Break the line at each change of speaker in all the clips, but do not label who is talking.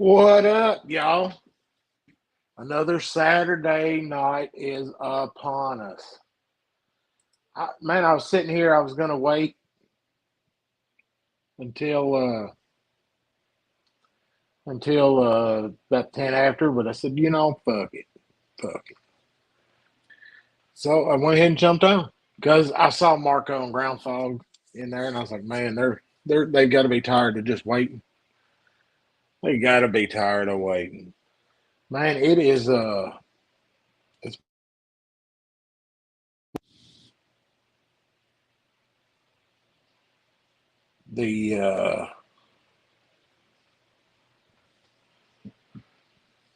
What up, y'all? Another Saturday night is upon us. Man, I was sitting here. I was gonna wait until about 10 after, but I said, fuck it, fuck it. So I went ahead and jumped on because I saw Marco and Ground Fog in there, and I was like, man, they've got to be tired of just waiting. They got to be tired of waiting. Man, it's the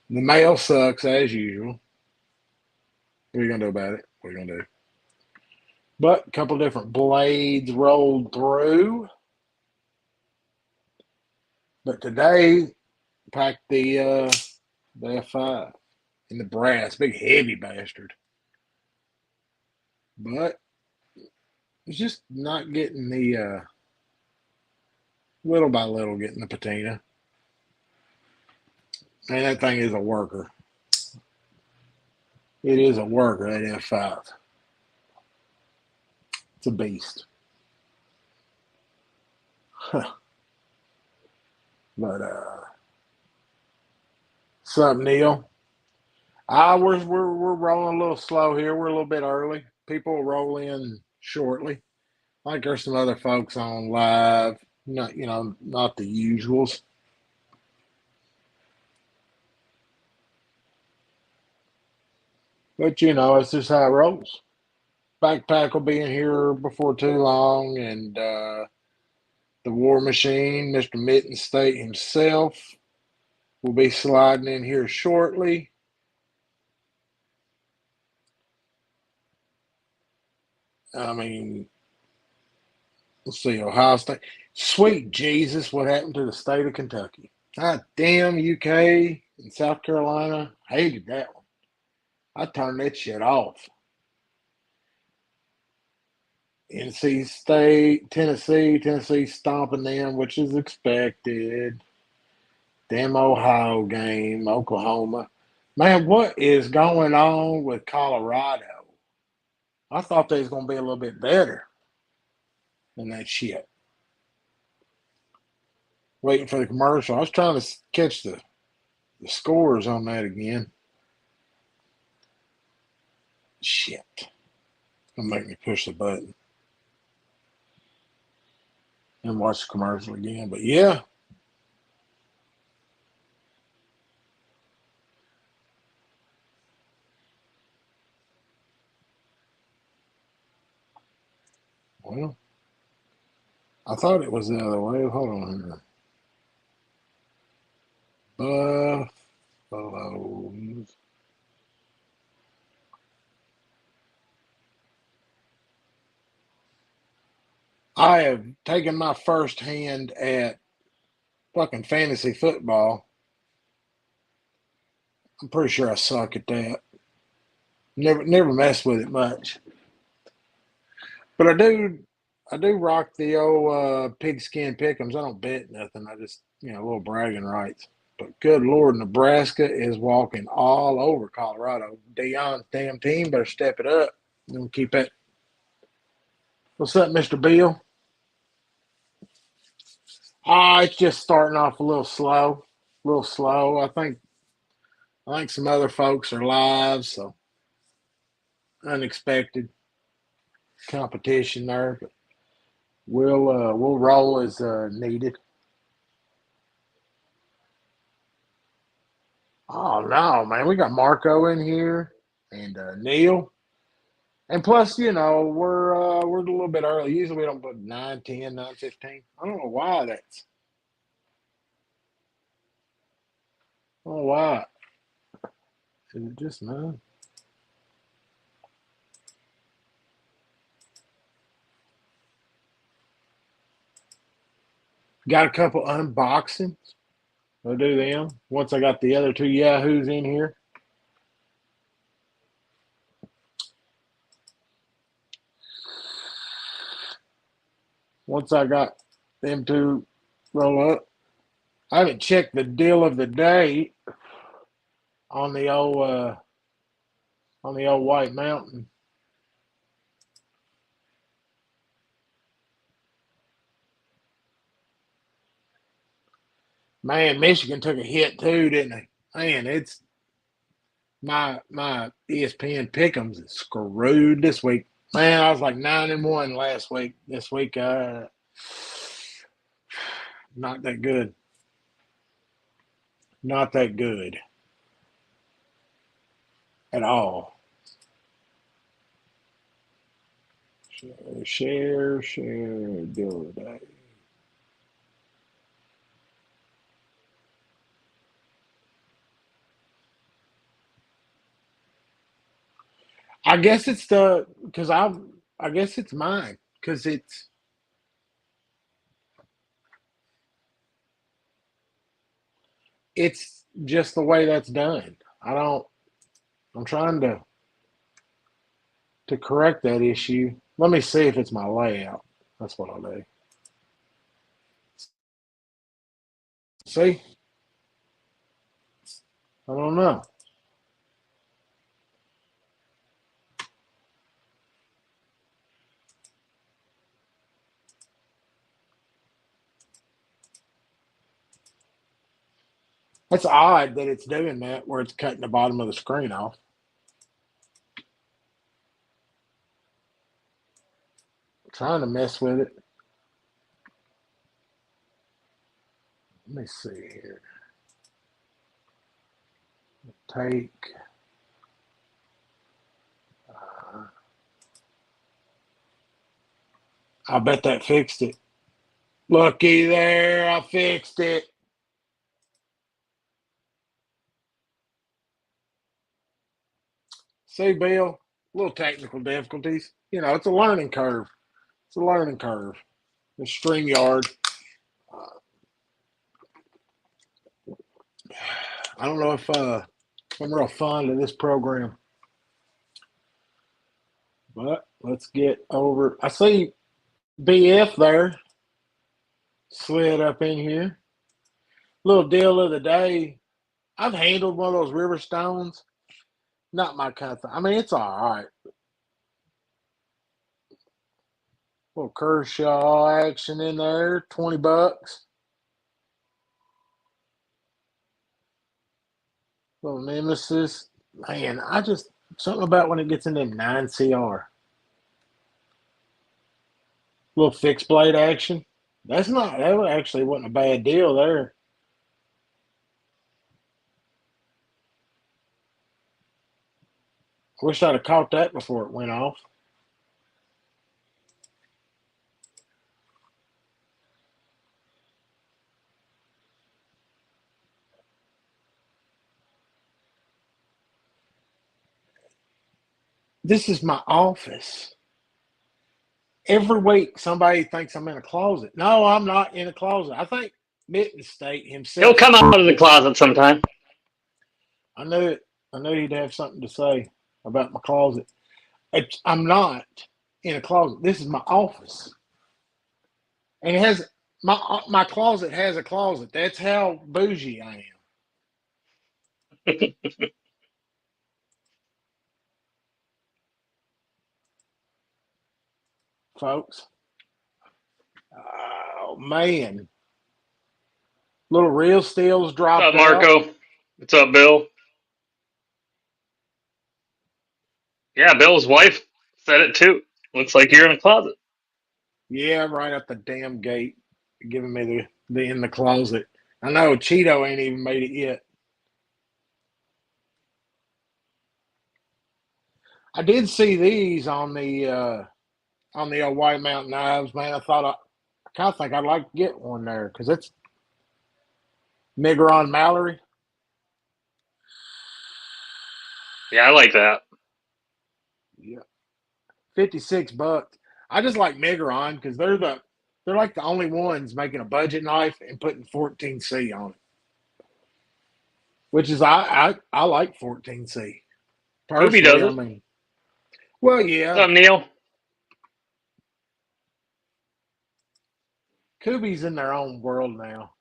mail sucks as usual. What are you gonna do about it? What are you gonna do? But a couple different blades rolled through. But today packed the F5 in the brass, big heavy bastard. But it's just not getting the little by little getting the patina. And that thing is a worker. It is a worker, that F5. It's a beast. Huh. But what's up, Neil? We're rolling a little slow here. We're a little bit early. People will roll in shortly. I think there's some other folks on live. Not the usuals. But it's just how it rolls. Backpack will be in here before too long, and the War Machine, Mr. Mitten State himself, will be sliding in here shortly. I mean, let's see, Ohio State. Sweet Jesus, what happened to the state of Kentucky? God damn, UK and South Carolina. Hated that one. I turned that shit off. NC State, Tennessee stomping them, which is expected. Damn Ohio game, Oklahoma. Man, what is going on with Colorado? I thought they was going to be a little bit better than that shit. Waiting for the commercial. I was trying to catch the scores on that again. Shit. It's going to make me push the button and watch the commercial again. But yeah. Well, I thought it was the other way. Hold on here. Buffaloes. I have taken my first hand at fucking fantasy football. I'm pretty sure I suck at that. Never mess with it much. But I do rock the old pigskin pick'ems. I don't bet nothing. I just a little bragging rights. But good Lord, Nebraska is walking all over Colorado. Deion's damn team better step it up. We'll keep it. What's up, Mr. Bill? It's just starting off a little slow. A little slow. I think some other folks are live, so unexpected competition there. But we'll roll as needed. Oh no, man, we got Marco in here and Neil. And plus, we're a little bit early. Usually we don't put 9:10, 9:15. I don't know why that's. I don't know why. Is it just nine? Got a couple unboxings. I'll do them once I got the other two Yahoos in here. Once I got them two roll up. I haven't checked the deal of the day on the old White Mountain. Man, Michigan took a hit too, didn't they? Man, it's my ESPN pick'ems is screwed this week. Man, I was like 9-1 last week. This week, not that good. Not that good at all. Share, deal of the day. I guess it's the because I guess it's mine because it's just the way that's done. I don't. I'm trying to correct that issue. Let me see if it's my layout. That's what I'll do. See, I don't know. That's odd that it's doing that where it's cutting the bottom of the screen off. I'm trying to mess with it. Let me see here. Take. I bet that fixed it. Looky there, I fixed it. See, Bill, little technical difficulties. You know, it's a learning curve. It's a learning curve. The StreamYard. Uh, I don't know if I'm real fond of this program, but let's get over. I see BF there slid up in here. Little deal of the day. I've handled one of those river stones. Not my kind of thing. I mean, it's all right. Little Kershaw action in there. $20. Little Nemesis. Man, I just something about when it gets into 9 CR. Little fixed blade action. That actually wasn't a bad deal there. Wish I'd have caught that before it went off. This is my office. Every week somebody thinks I'm in a closet. No, I'm not in a closet. I think Mitten State
He'll
himself
come
said
out of the closet sometime.
I knew it. I knew he'd have something to say about my closet. I'm not in a closet. This is my office, and it has my closet has a closet. That's how bougie I am, folks. Oh man, little real steels
What's
dropped
up,
out.
Marco? What's up, Bill? Yeah, Bill's wife said it too. Looks like you're in a closet.
Yeah, right at the damn gate, giving me the in the closet. I know Cheeto ain't even made it yet. I did see these on the old White Mountain knives, man. I kind of think I'd like to get one there because it's Migron Mallory.
Yeah, I like that.
Yeah, $56. I just like Migron because they're like the only ones making a budget knife and putting 14C on it, which is I like 14C
Kubi
personally.
does
I
it.
mean, well,
What's
yeah,
up, Neil?
Kubi's in their own world now.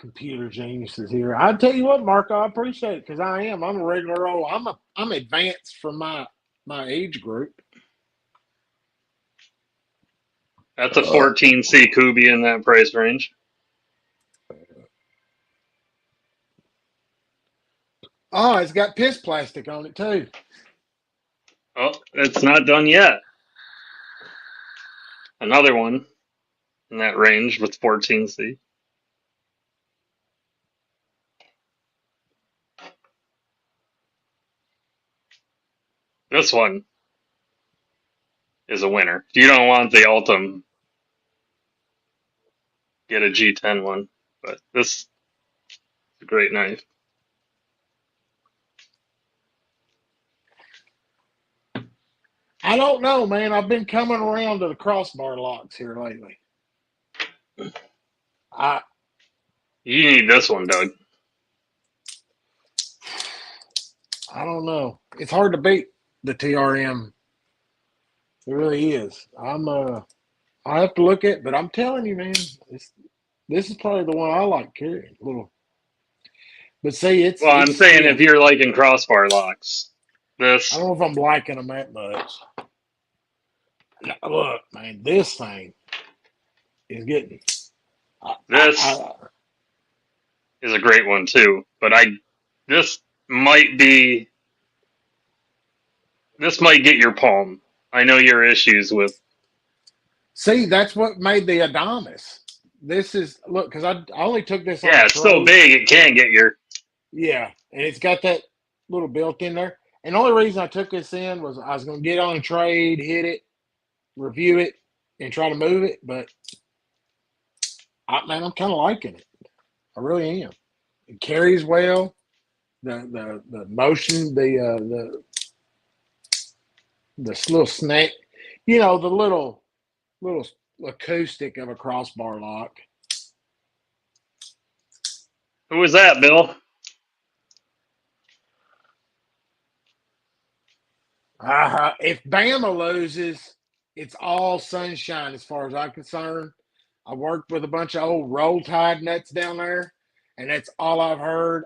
computer geniuses here. I tell you what, Marco, I appreciate it because I am. I'm a regular old. I'm advanced from my age group.
That's a 14C Kubi in that price range.
Oh, it's got piss plastic on it too.
Oh, it's not done yet. Another one in that range with 14C. This one is a winner. If you don't want the Ultim, get a G10 one. But this is a great knife.
I don't know, man. I've been coming around to the crossbar locks here lately. I
You need this one, Doug.
I don't know. It's hard to beat the TRM. It really is. I have to look at, but I'm telling you, man, this is probably the one I like carrying. Little, but see,
Well, I'm
it's
saying if
still.
you're liking crossbar locks,
I
this
don't know if I'm liking them that much. Look, man, this thing is getting. I, I,
this
I,
is a great one too. But this might be this might get your palm. I know your issues with.
See, that's what made the Adonis. This is look because I only took this on
Yeah,
the
it's so
pros.
big it can get your.
Yeah, and it's got that little built in there. And the only reason I took this in was I was going to get on a trade, hit it, review it, and try to move it. But man, I'm kind of liking it. I really am. It carries well. The motion, the little snake, the little acoustic of a crossbar lock.
Who was that, Bill?
If Bama loses, it's all sunshine as far as I'm concerned. I worked with a bunch of old roll tide nuts down there, and that's all I've heard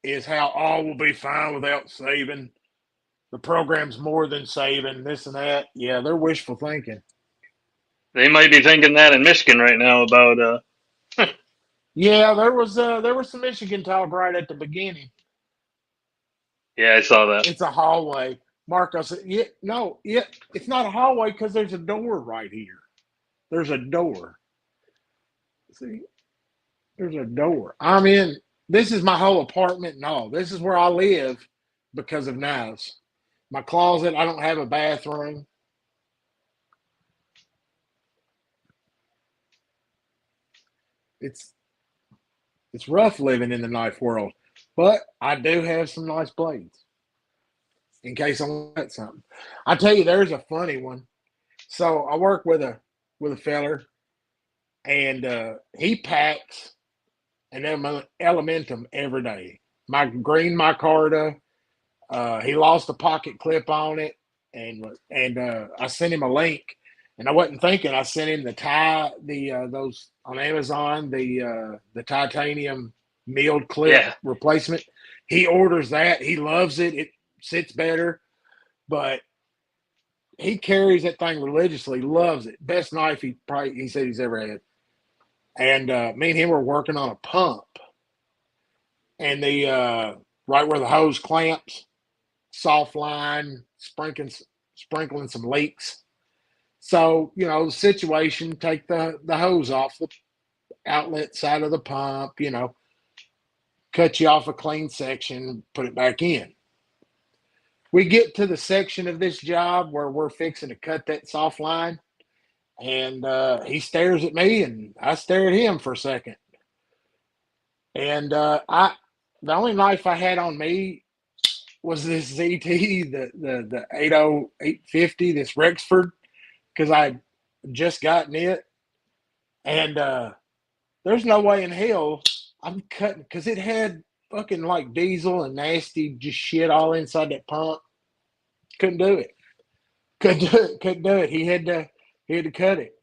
is how all will be fine without saving. The program's more than saving this and that. Yeah, they're wishful thinking.
They might be thinking that in Michigan right now about.
Yeah, there was some Michigan talk right at the beginning.
Yeah, I saw that.
It's a hallway. Marco said, "Yeah, no, yeah, it's not a hallway because there's a door right here. There's a door. See, there's a door. I'm in. This is my whole apartment and all. This is where I live because of knives. My closet. I don't have a bathroom. It's it's rough living in the knife world, but I do have some nice blades in case I want something. I tell you, there's a funny one. So I work with a feller, and he packs an Elementum every day. My green micarta. He lost a pocket clip on it, and I sent him a link, and I wasn't thinking. I sent him the those on Amazon, the titanium milled clip
Yeah,
replacement. He orders that. He loves it. It sits better, but he carries that thing religiously. Loves it. Best knife he said he's ever had. And me and him were working on a pump, and the right where the hose clamps, soft line, sprinkling some leaks. So, the situation, take the hose off the outlet side of the pump, cut you off a clean section, put it back in. We get to the section of this job where we're fixing to cut that soft line, and he stares at me, and I stare at him for a second. And the only knife I had on me was this ZT, the 80850, this Rexford, because I had just gotten it. And there's no way in hell I'm cutting, because it had fucking like diesel and nasty just shit all inside that pump. Couldn't do it. Couldn't do it. Couldn't do it. He had to cut it.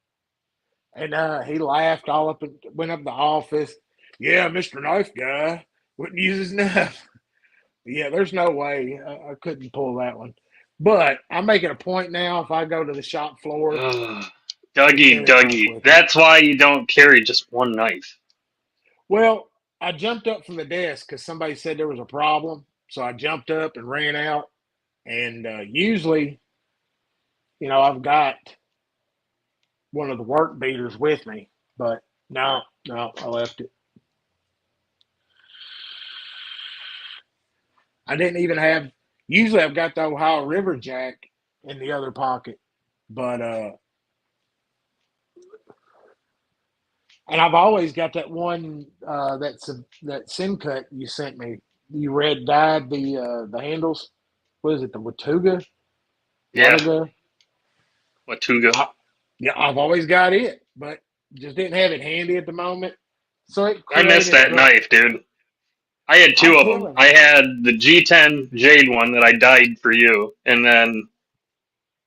And he laughed all up and went up to the office. Yeah, Mr. Knife Guy wouldn't use his knife. Yeah, there's no way I couldn't pull that one. But I make it a point now if I go to the shop floor
Ugh.
to
Dougie,
carry a knife
Dougie.
with me.
That's why you don't carry just one knife.
Well, I jumped up from the desk because somebody said there was a problem. So I jumped up and ran out. And usually, I've got one of the work beaters with me. But no, no, I left it. I didn't even have. Usually, I've got the Ohio River Jack in the other pocket, but and I've always got that one that sim cut you sent me. You red dyed the handles. What is it? The
Yeah,
Watuga.
Watuga.
I, yeah, I've always got it, but just didn't have it handy at the moment. So it
I missed
created a
that
great.
knife, dude. I had
I'm
two of them.
telling
I
you,
had the G10 Jade one that I dyed for you, and then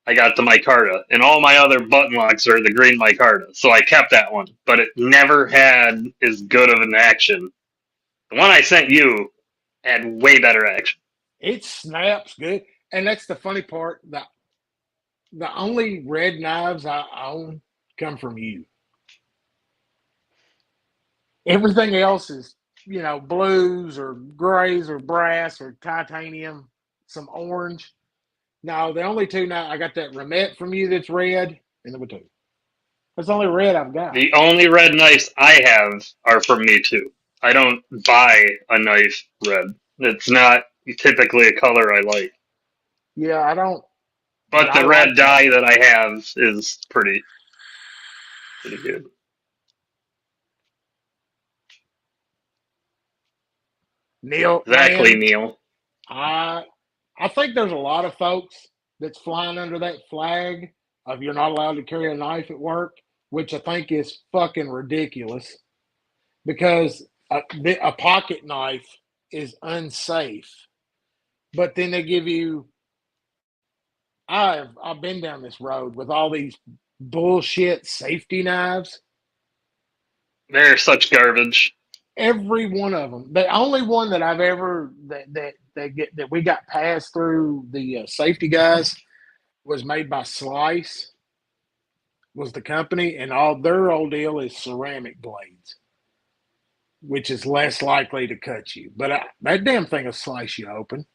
I got the micarta, and all my other button locks are the green micarta. So I kept that one, but it never had as good of an action. The one I sent you had way better action.
it snaps good, and that's the funny part. The only red knives I own come from you. Everything else is, blues or grays or brass or titanium, some orange. No, the only two now I got that Remet from you that's red, and the two. That's the only red I've got.
The only red knives I have are from me too. I don't buy a knife red. It's not typically a color I like.
Yeah, I don't, but
But
I
the
like
red
that
dye
one.
that I have is pretty good.
Neil,
Exactly,
man,
Neil.
I I think there's a lot of folks that's flying under that flag of you're not allowed to carry a knife at work, which I think is fucking ridiculous because a pocket knife is unsafe. But then they give you. I've been down this road with all these bullshit safety knives.
They're such garbage.
Every one of them. The only one that I've ever that we got passed through the safety guys was made by Slice was the company, and all their old deal is ceramic blades, which is less likely to cut you. But that damn thing will slice you open.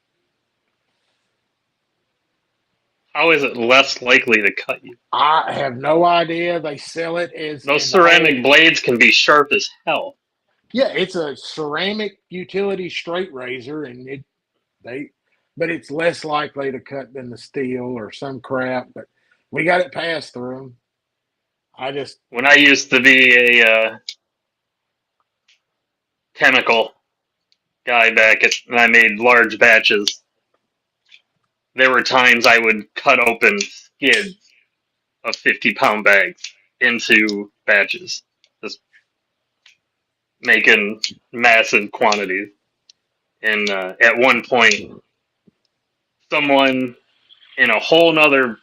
How is it less likely to cut you?
I have no idea. They sell it as
Those
in the
ceramic
whole.
blades can be sharp as hell.
Yeah, it's a ceramic utility straight razor, and they, but it's less likely to cut than the steel or some crap. But we got it passed through them. I just,
When I used to be a chemical guy and I made large batches, there were times I would cut open skids of 50-pound bags into batches, just making massive quantities. And at one point, someone in a whole nother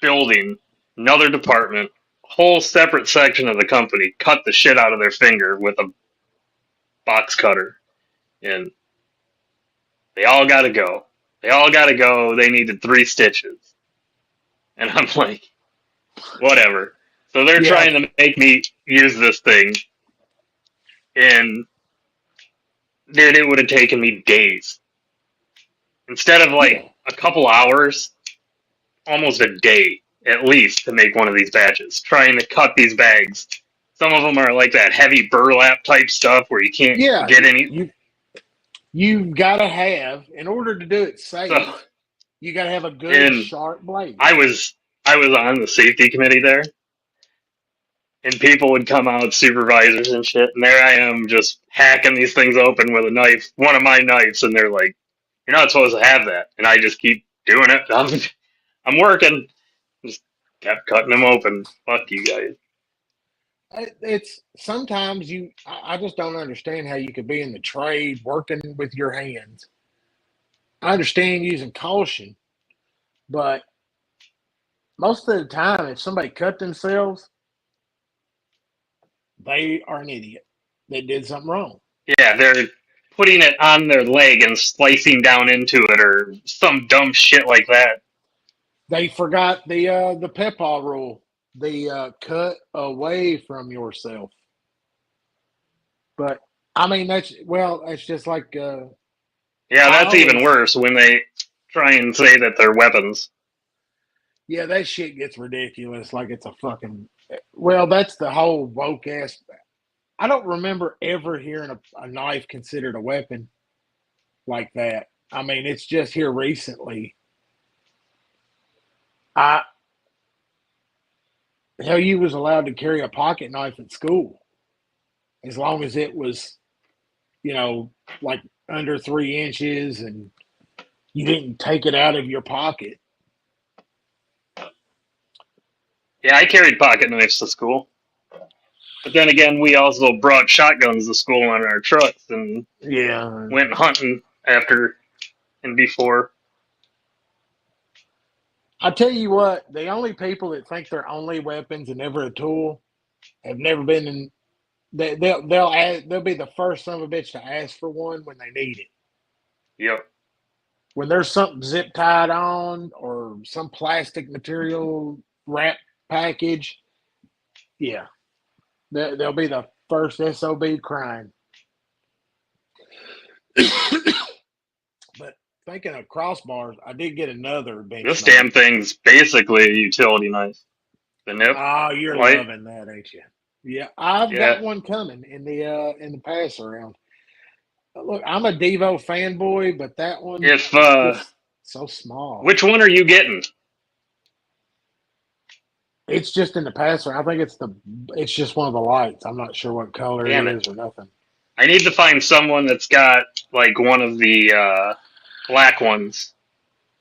building, another department, whole separate section of the company cut the shit out of their finger with a box cutter. And they all got to go. They all got to go. They needed 3 stitches. And I'm like, whatever. So they're
yeah,
trying to make me use this thing. And dude, it would have taken me days. Instead of like
yeah,
a couple hours, almost a day at least to make one of these batches, trying to cut these bags. Some of them are like that heavy burlap type stuff where you can't
yeah.
get any.
You've got to have in order to do it
So,
safe. You got to have a good
and
sharp blade.
I was I was on the safety committee there, and people would come out, supervisors and shit, and there I am just hacking these things open with a knife, one of my knives, and they're like, "You're not supposed to have that," and I just keep doing it. I'm working, just kept cutting them open. Fuck you guys.
It's sometimes I just don't understand how you could be in the trade working with your hands. I understand using caution, but most of the time, if somebody cut themselves, they are an idiot. that did something wrong.
Yeah, they're putting it on their leg and slicing down into it, or some dumb shit like that.
They forgot the Pepaw rule, the cut away from yourself. But I mean, that's just like
Yeah,
I
that's even
always,
worse when they try and say that they're weapons.
yeah, that shit gets ridiculous. Like it's a fucking, well, that's the whole woke ass. I don't remember ever hearing a knife considered a weapon like that. I mean, it's just here recently. I Hell, you was allowed to carry a pocket knife at school as long as it was, you know, like under 3 inches and you didn't take it out of your pocket.
Yeah, I carried pocket knives to school. But then again, we also brought shotguns to school on our trucks and
Yeah.
went hunting after and before.
I tell you what, the only people that think they're only weapons and never a tool have never been in. They'll be the first son of a bitch to ask for one when they need it.
Yep.
When there's something zip tied on or some plastic material wrap package, yeah, they'll be the first SOB crying. But thinking of crossbars, I did get another bench
This
knife.
damn thing's basically a utility knife. The nip
Oh, you're
light.
loving that, ain't you? Yeah, I've
Yeah.
got one coming in the pass around. Look, I'm a Devo fanboy, but that one
If
is just so small.
which one are you getting?
It's just in the pass around. I think it's just one of the lights. I'm not sure what color it
Damn it.
is or nothing.
I need to find someone that's got like one of the black ones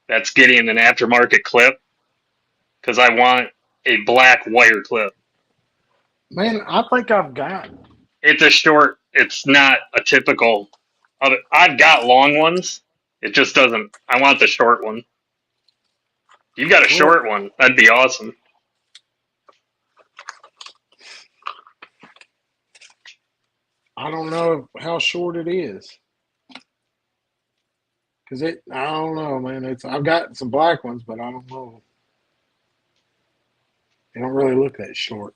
that's getting an aftermarket clip because I want a black wire clip.
Man, I think I've got.
It's a short. It's not a typical. I've got long ones. It just doesn't. I want the short one. You got a
Well,
short one. That'd be awesome.
I don't know how short it is because it. I don't know, man. I've got some black ones, but I don't know. They don't really look that short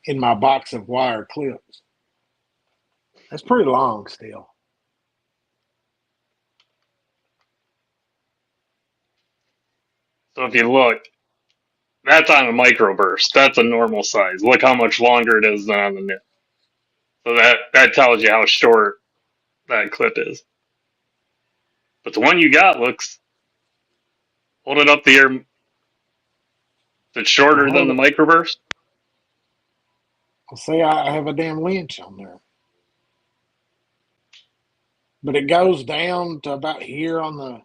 in my box of wire clips. That's pretty long still.
So if you look, that's on a microburst. That's a normal size. Look how much longer it is than on the nip. So that tells you how short that clip is. But the one you got looks. Hold it up to your. Is it
I'll
shorter than
hold
the
it.
microburst?
I'll say I have a damn winch on there, but it goes down to about here on the.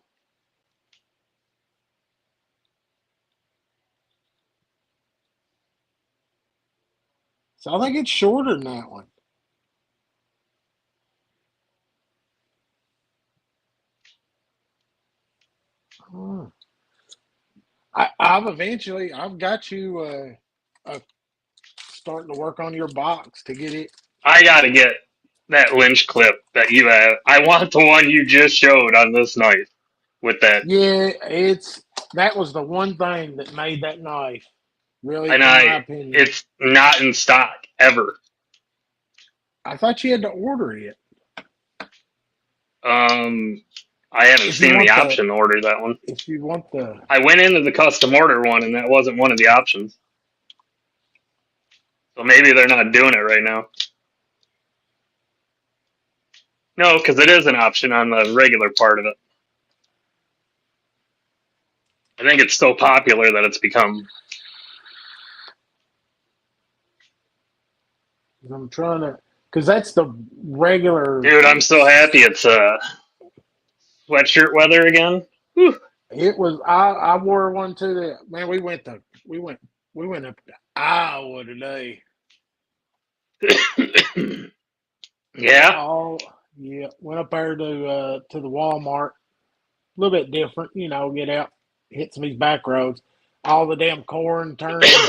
So I think it's shorter than that one. Hmm. I've got you starting to work on your box to get it.
I gotta get that Lynch clip that you have. I want the one you just showed on this knife with that.
Yeah, that was the one thing that made that knife really,
And
in my opinion.
it's not in stock ever.
I thought you had to order it.
Um, I haven't
If you
seen the
want the,
option to order that one.
if you want the,
I went into the custom order one, and that wasn't one of the options. So maybe they're not doing it right now. No, because it is an option on the regular part of it. I think it's so popular that it's become.
I'm trying to, because that's the regular.
Dude, I'm so happy it's sweatshirt weather again. Whew.
It was. I wore one too. That man, we went up to Iowa today.
Yeah.
Oh yeah, went up there to the Walmart. A little bit different, get out, hit some of these back roads. All the damn corn turned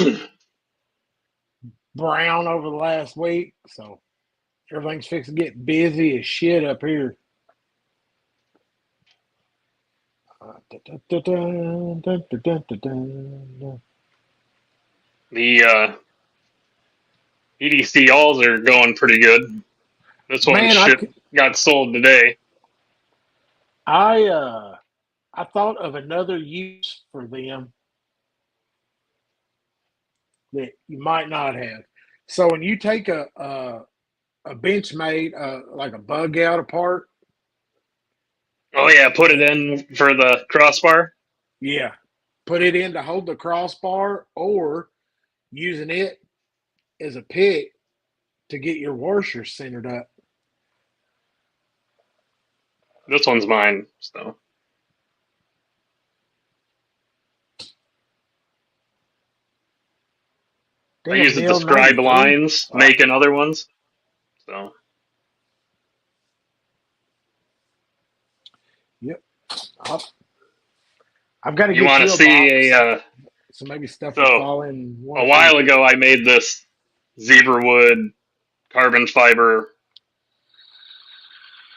brown over the last week. So Everything's fixing to get busy as shit up here.
The EDC alls are going pretty good. This one
Man,
got sold today.
I thought of another use for them that you might not have. So when you take a Benchmade like a bug out apart,
Oh yeah, put it
and
in for the crossbar.
yeah, put it in to hold the crossbar, or using it as a pick to get your washer centered up.
This one's mine, so I
Damn,
use it to
Neil,
scribe
93.
lines,
Oh,
making other ones. So
yep. I'll, I've got to
you
get
want to
you a
see
box,
a
so maybe stuff will
so
fall in one
a
or two.
while ago I made this zebra wood carbon fiber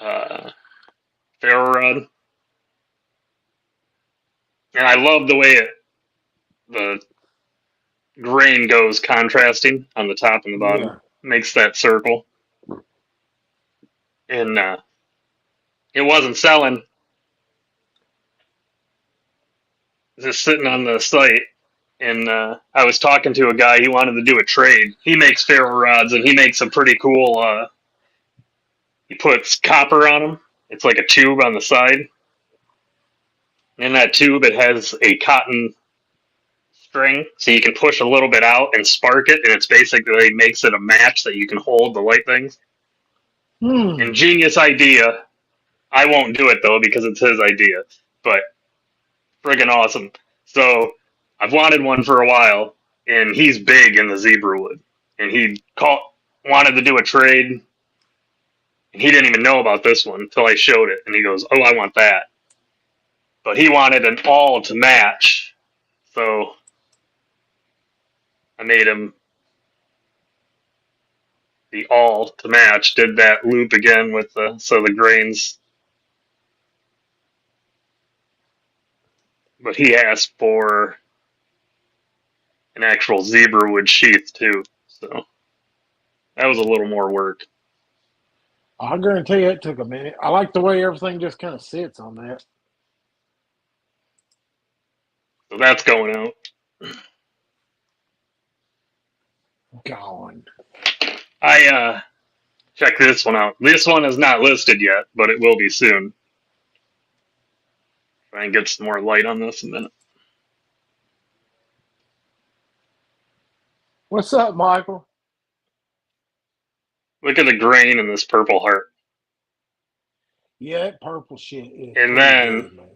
uh, ferro rod, and I love the way the grain goes contrasting on the top and the bottom.
Yeah.
Makes that circle, and it wasn't selling. Just sitting on the site, and I was talking to a guy. He wanted to do a trade. He makes ferro rods, and he makes a pretty cool. He puts copper on them. It's like a tube on the side. In that tube, it has a cotton string, so you can push a little bit out and spark it, and it's basically makes it a match that you can hold the light things.
Hmm.
Ingenious idea. I won't do it though because it's his idea, but friggin' awesome. So I've wanted one for a while, and he's big in the zebra wood, and wanted to do a trade, and he didn't even know about this one until I showed it, and he goes, "Oh, I want that," but he wanted an all to match, so I made him the all to match. Did that loop again with the grains, but he asked for an actual zebra wood sheath too, so that was a little more work.
I guarantee you it took a minute. I like the way everything just kind of sits on that.
So that's going out.
Gone.
I check this one out. This one is not listed yet, but it will be soon. Try and get some more light on this in a minute.
What's up, Michael?
Look at the grain in this purple heart.
Yeah, that purple shit is
And
pretty
then
good, man.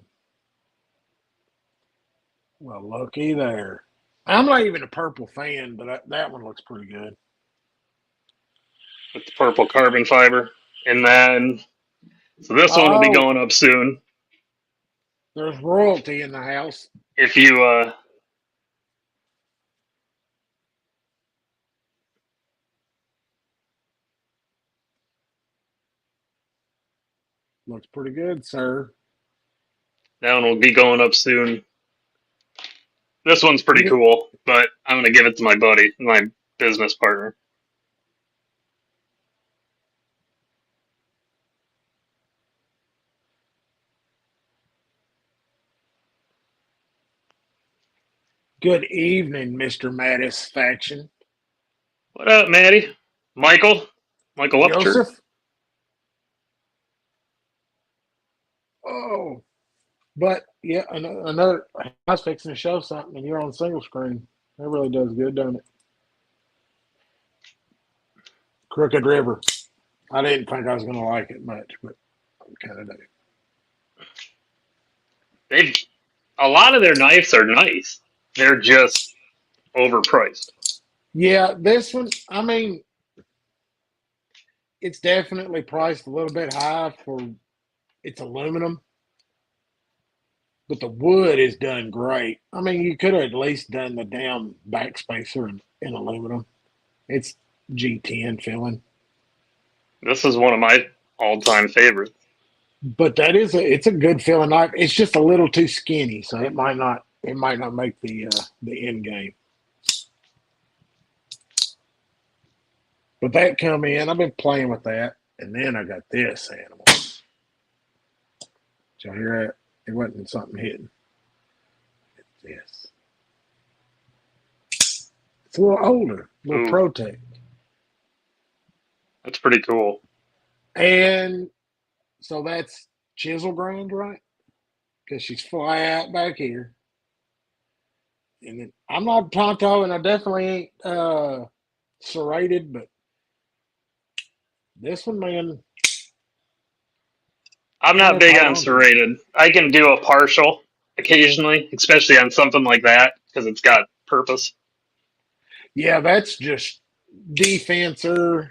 Well, looky there. I'm not even a purple fan, but that one looks pretty good.
with the purple carbon fiber. And then, so this one will be
Oh,
going up soon.
there's royalty in the house.
If you,
Looks pretty good, sir.
that one will be going up soon. This one's pretty
You,
cool, but I'm going to give it to my buddy, my business partner.
good evening, Mr. Mattisfaction.
What up, Maddie? Michael? Michael Upchurch.
Joseph? Oh, but yeah, another. I was fixing to show something, and you're on single screen. That really does good, doesn't it? Crooked River. I didn't think I was going to like it much, but I kind of do.
They've, a lot of their knives are nice. They're just overpriced.
Yeah, this one, I mean, it's definitely priced a little bit high for it's aluminum, but the wood is done great. I mean, you could have at least done the damn backspacer in aluminum. It's G10 filling.
This is one of my all-time favorites.
But it's a good feeling knife. It's just a little too skinny, so it might not make the end game. But that come in, I've been playing with that, and then I got this animal. Did y'all hear that? It wasn't something hidden. This. It's a little older, a little
Ooh,
Protect.
that's pretty cool.
And so that's chisel grind, right? Because she's flat back here. And then I'm not Tonto, and I definitely ain't serrated, but this one, man,
I'm
I
not
had to
big
hold
on
on to it.
serrated. I can do a partial occasionally, especially on something like that because it's got purpose.
Yeah, that's just defenser.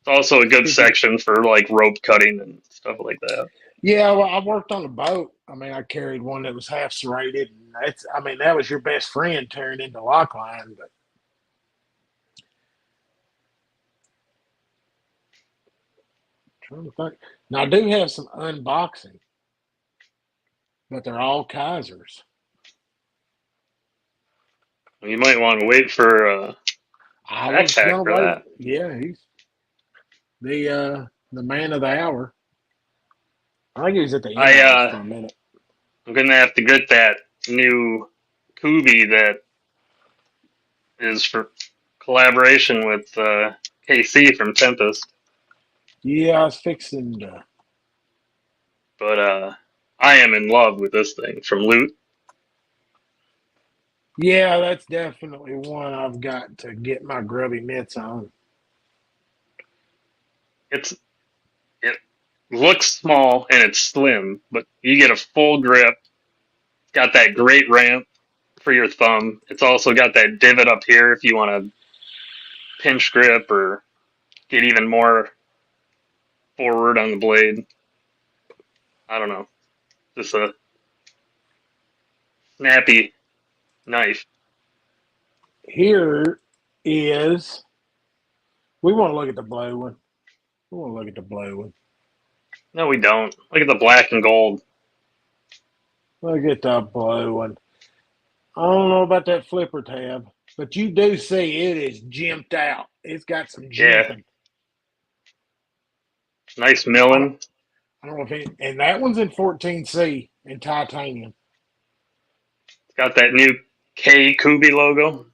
It's also a good
Keep it.
section for like rope cutting and stuff like that.
Yeah, well, I worked on a boat. I mean, I carried one that was half serrated, and that was your best friend tearing into lock line. But trying to think, now I do have some unboxing, but they're all Kizers.
You might want to wait for a
I was
backpack
gonna
for
wait.
that.
Yeah, he's the man of the hour. I think he was at the
I
in-laws for a minute.
I'm gonna have to get that new Kubi that is for collaboration with KC from Tempest.
Yeah, I was fixing to.
But I am in love with this thing from Loot.
Yeah, that's definitely one I've got to get my grubby mitts on.
It's it looks small and it's slim, but you get a full grip. It's got that great ramp for your thumb. It's also got that divot up here if you want to pinch grip or get even more forward on the blade. I don't know. Just a snappy knife.
Here is. We want to look at the blue one. We want to look at the blue one.
No, we don't. Look at the black and gold.
Look at the blue one. I don't know about that flipper tab, but you do see it is jimped out. It's got some
Yeah,
jimping.
nice
I don't,
milling.
I don't know if and that one's in 14C in titanium.
It's got that new K Kubi logo.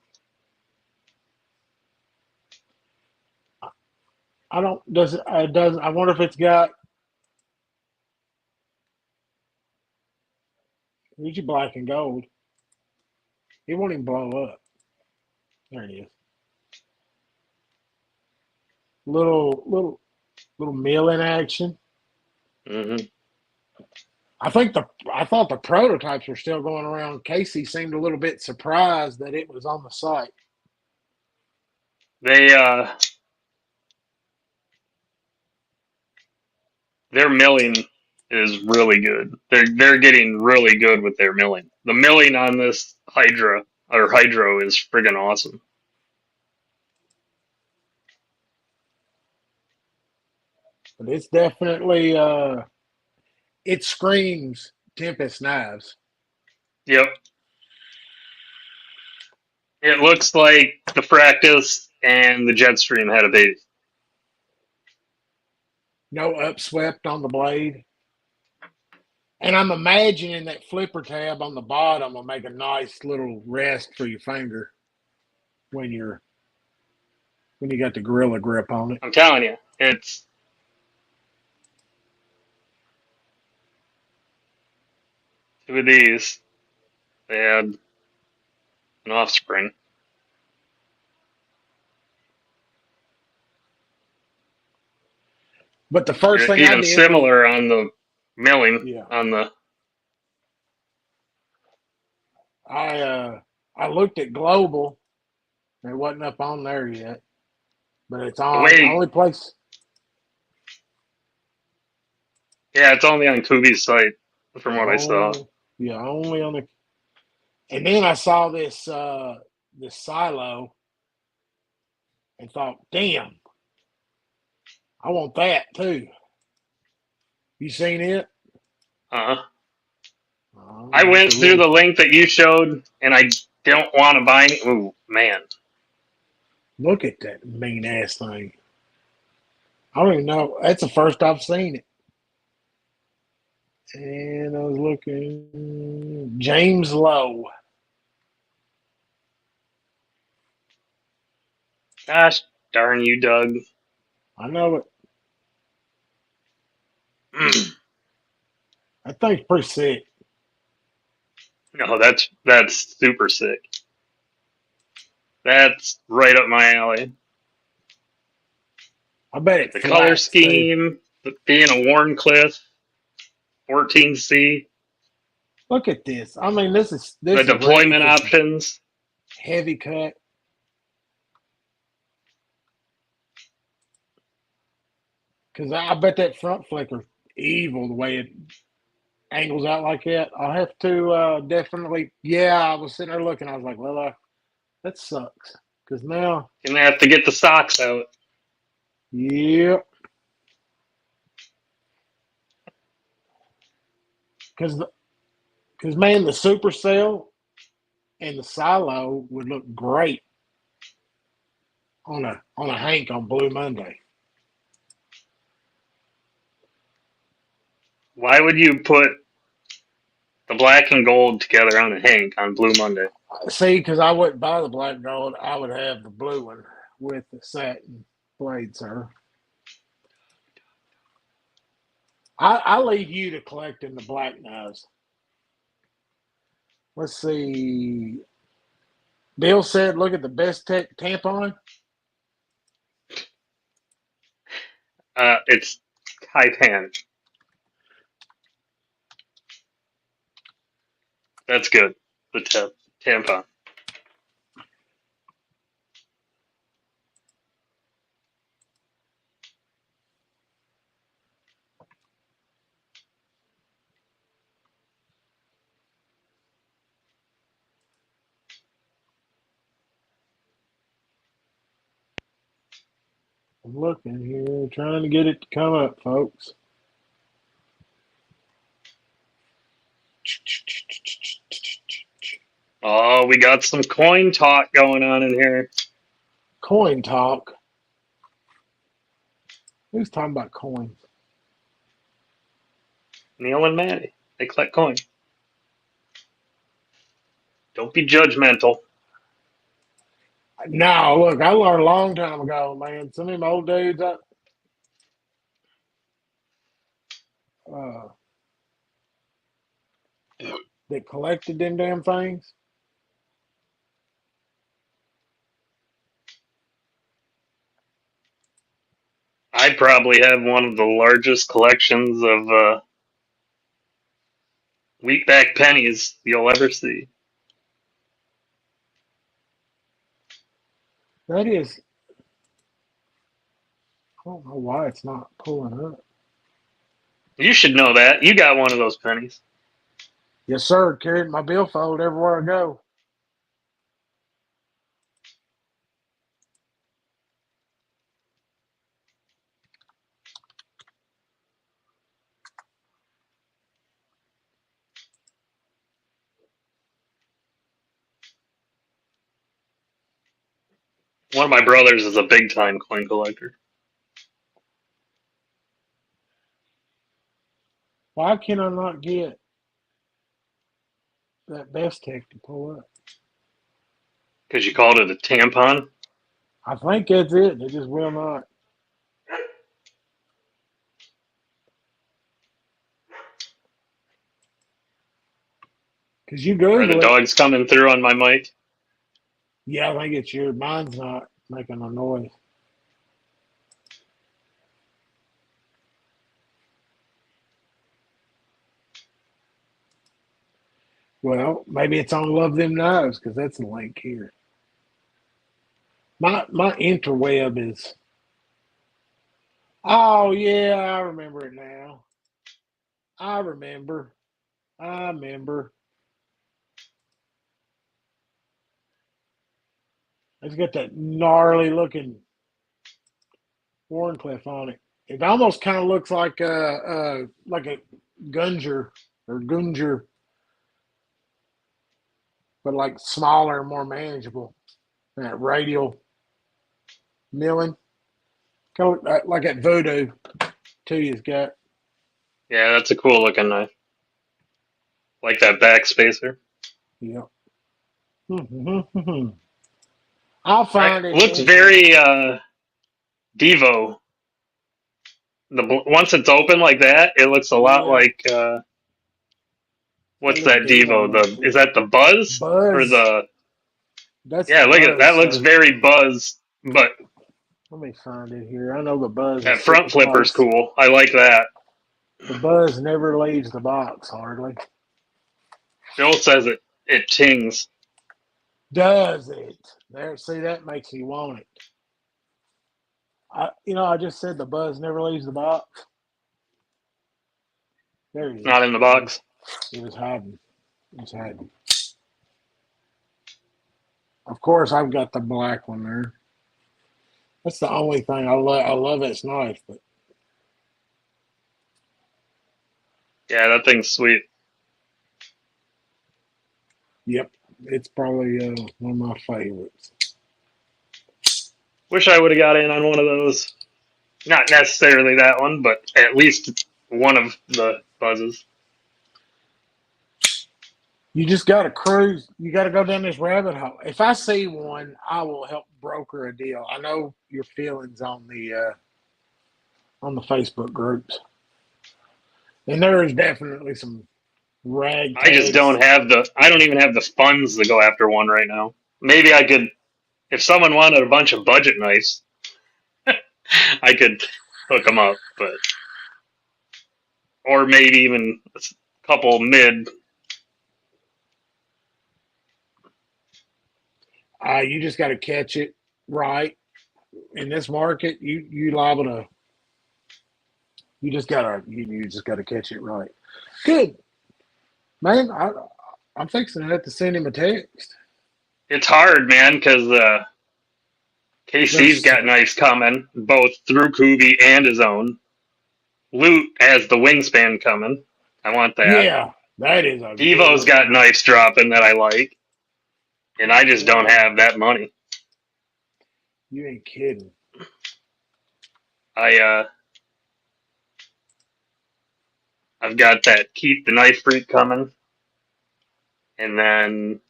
I don't does it does I wonder if it's got here's your black and gold. It won't even blow up. There it is. Little milling action.
Hmm.
I thought the prototypes were still going around. Casey seemed a little bit surprised that it was on the site.
They their milling is really good. They're getting really good with their milling. The milling on this Hydro is friggin' awesome.
But it's definitely it screams Tempest knives.
Yep. It looks like the Fractus and the Jetstream had a baby.
No upswept on the blade. And I'm imagining that flipper tab on the bottom will make a nice little rest for your finger when you got the gorilla grip on it.
I'm telling you, it's two of these. They had an offspring.
But the first thing I
Even
did was
similar on the milling
yeah,
on the
I I looked at global. It wasn't up on there yet, but it's
the
on
way.
only place.
Yeah, it's only on Kubi's site from what I saw.
Oh, yeah, only on the. And then I saw this silo. and thought, damn, I want that too. You seen it?
Uh-huh.
Oh,
I
that's
went
a
through
really
the link that you showed, and I don't want to buy any. Ooh, man.
look at that mean ass thing. I don't even know. That's the first I've seen it. And I was looking. James Lowe.
Gosh darn you, Doug.
I know it.
Mm.
That thing's pretty sick.
No, that's super sick. That's right up my alley.
I bet
Like
it
the color
flaps too.
scheme, being a Warncliffe 14C,
Look at this. I mean,
the
this is ready
deployment
for some
options.
heavy cut. Because I bet that front flicker's evil the way it angles out like that. I'll have to definitely. Yeah, I was sitting there looking. I was like, well, that sucks. Because now,
Gonna have to get the socks out.
yeah. Because man, the supercell and the silo would look great on a Hank on Blue Monday.
Why would you put the black and gold together on a Hank on Blue Monday?
See, because I wouldn't buy the black gold, I would have the blue one with the satin blade, sir. I leave you to collecting the black knives. Let's see. Bill said, look at the best tech tampon.
It's Taipan. That's good. The tampon.
I'm looking here, trying to get it to come up, folks.
Oh, we got some coin talk going on in here.
Coin talk. Who's talking about coins?
Neil and Maddie. They collect coins. Don't be judgmental.
No, look, I learned a long time ago, man. Some of them old dudes uh, that collected them damn things.
I probably have one of the largest collections of wheatback pennies you'll ever see.
That is, I don't know why it's not pulling up.
You should know that. You got one of those pennies.
Yes, sir. Carried my billfold everywhere I go.
One of my brothers is a big time coin collector.
Why can I not get that best tech to pull up?
Because you called it a tampon.
I think that's it. It just will not. Because you
Are the
Google it.
dogs coming through on my mic?
Yeah, I think it's your. Mine's not making a noise. Well, maybe it's on Love Them Knives because that's the link here. My interweb is. Oh yeah, I remember it now. I remember. I remember. It's got that gnarly looking Warncliffe on it. It almost kind of looks like a Gunger or Gunger, but like smaller and more manageable. That radial milling, kind of like that Voodoo too. You've got.
Yeah, that's a cool looking knife. Like that back spacer.
Yeah. I'll
Right.
find it
Looks
eventually.
very Devo. Once it's open like that, it looks a lot
Yeah,
like
that
what's
little
that
Devo
Devo?
right
Is
there.
that the Buzz or
Buzz.
the?
That's the
Yeah, look at
Buzz,
that. Looks
sir.
very Buzz, but
Let me find it here. I know the Buzz
that
is
front
sitting
flipper's
close.
cool. I like that.
The Buzz never leaves the box hardly.
Bill says it tings.
Does it? There, see, that makes you want it. I just said the Buzz never leaves the box. There he is.
Not in the
He was,
box.
he was hiding. He was hiding. Of course, I've got the black one there. That's the only thing I love. I love this knife, but
Yeah, that thing's sweet.
yep, it's probably one of my favorites.
Wish I would have got in on one of those. Not necessarily that one, but at least one of the buzzes.
You just got to cruise. You got to go down this rabbit hole. If I see one, I will help broker a deal. I know your feelings on the Facebook groups, and there is definitely some
I just
ragtags.
don't have the. I don't even have the funds to go after one right now. Maybe I could, if someone wanted a bunch of budget knives, I could hook them up, but or maybe even a couple mid.
You just got to catch it right in this market. You liable to. You just gotta catch it right. Good man. I'm fixing to have to send him a text.
It's hard, man, because KC's
There's
got knives coming, both through Kubi and his own. Loot has the wingspan coming. I want that.
yeah, that is a good
Devo's got
looking one.
knives dropping that I like, and I just don't
Yeah,
have that money.
you ain't kidding.
I I've got that Keith the Knife Freak coming, and then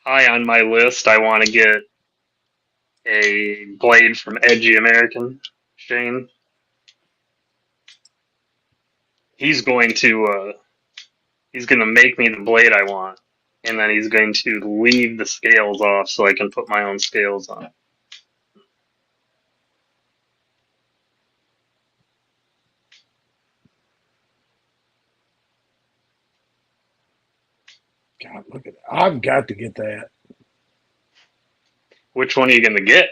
high on my list, I want to get a blade from Edgy American Shane. He's going to make me the blade I want, and then he's going to leave the scales off so I can put my own scales on.
God, look at that. I've got to get that.
Which one are you going to get?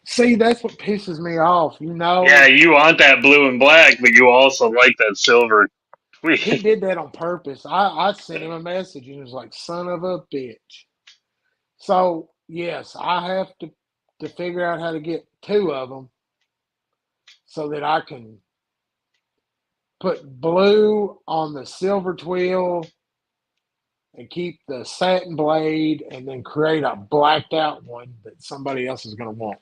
See, that's what pisses me off.
Yeah, you want that blue and black, but you also like that silver
He
tweak.
did that on purpose. I sent him a message and he was like, "Son of a bitch." So yes, I have to figure out how to get two of them so that I can put blue on the silver twill and keep the satin blade and then create a blacked out one that somebody else is going to want.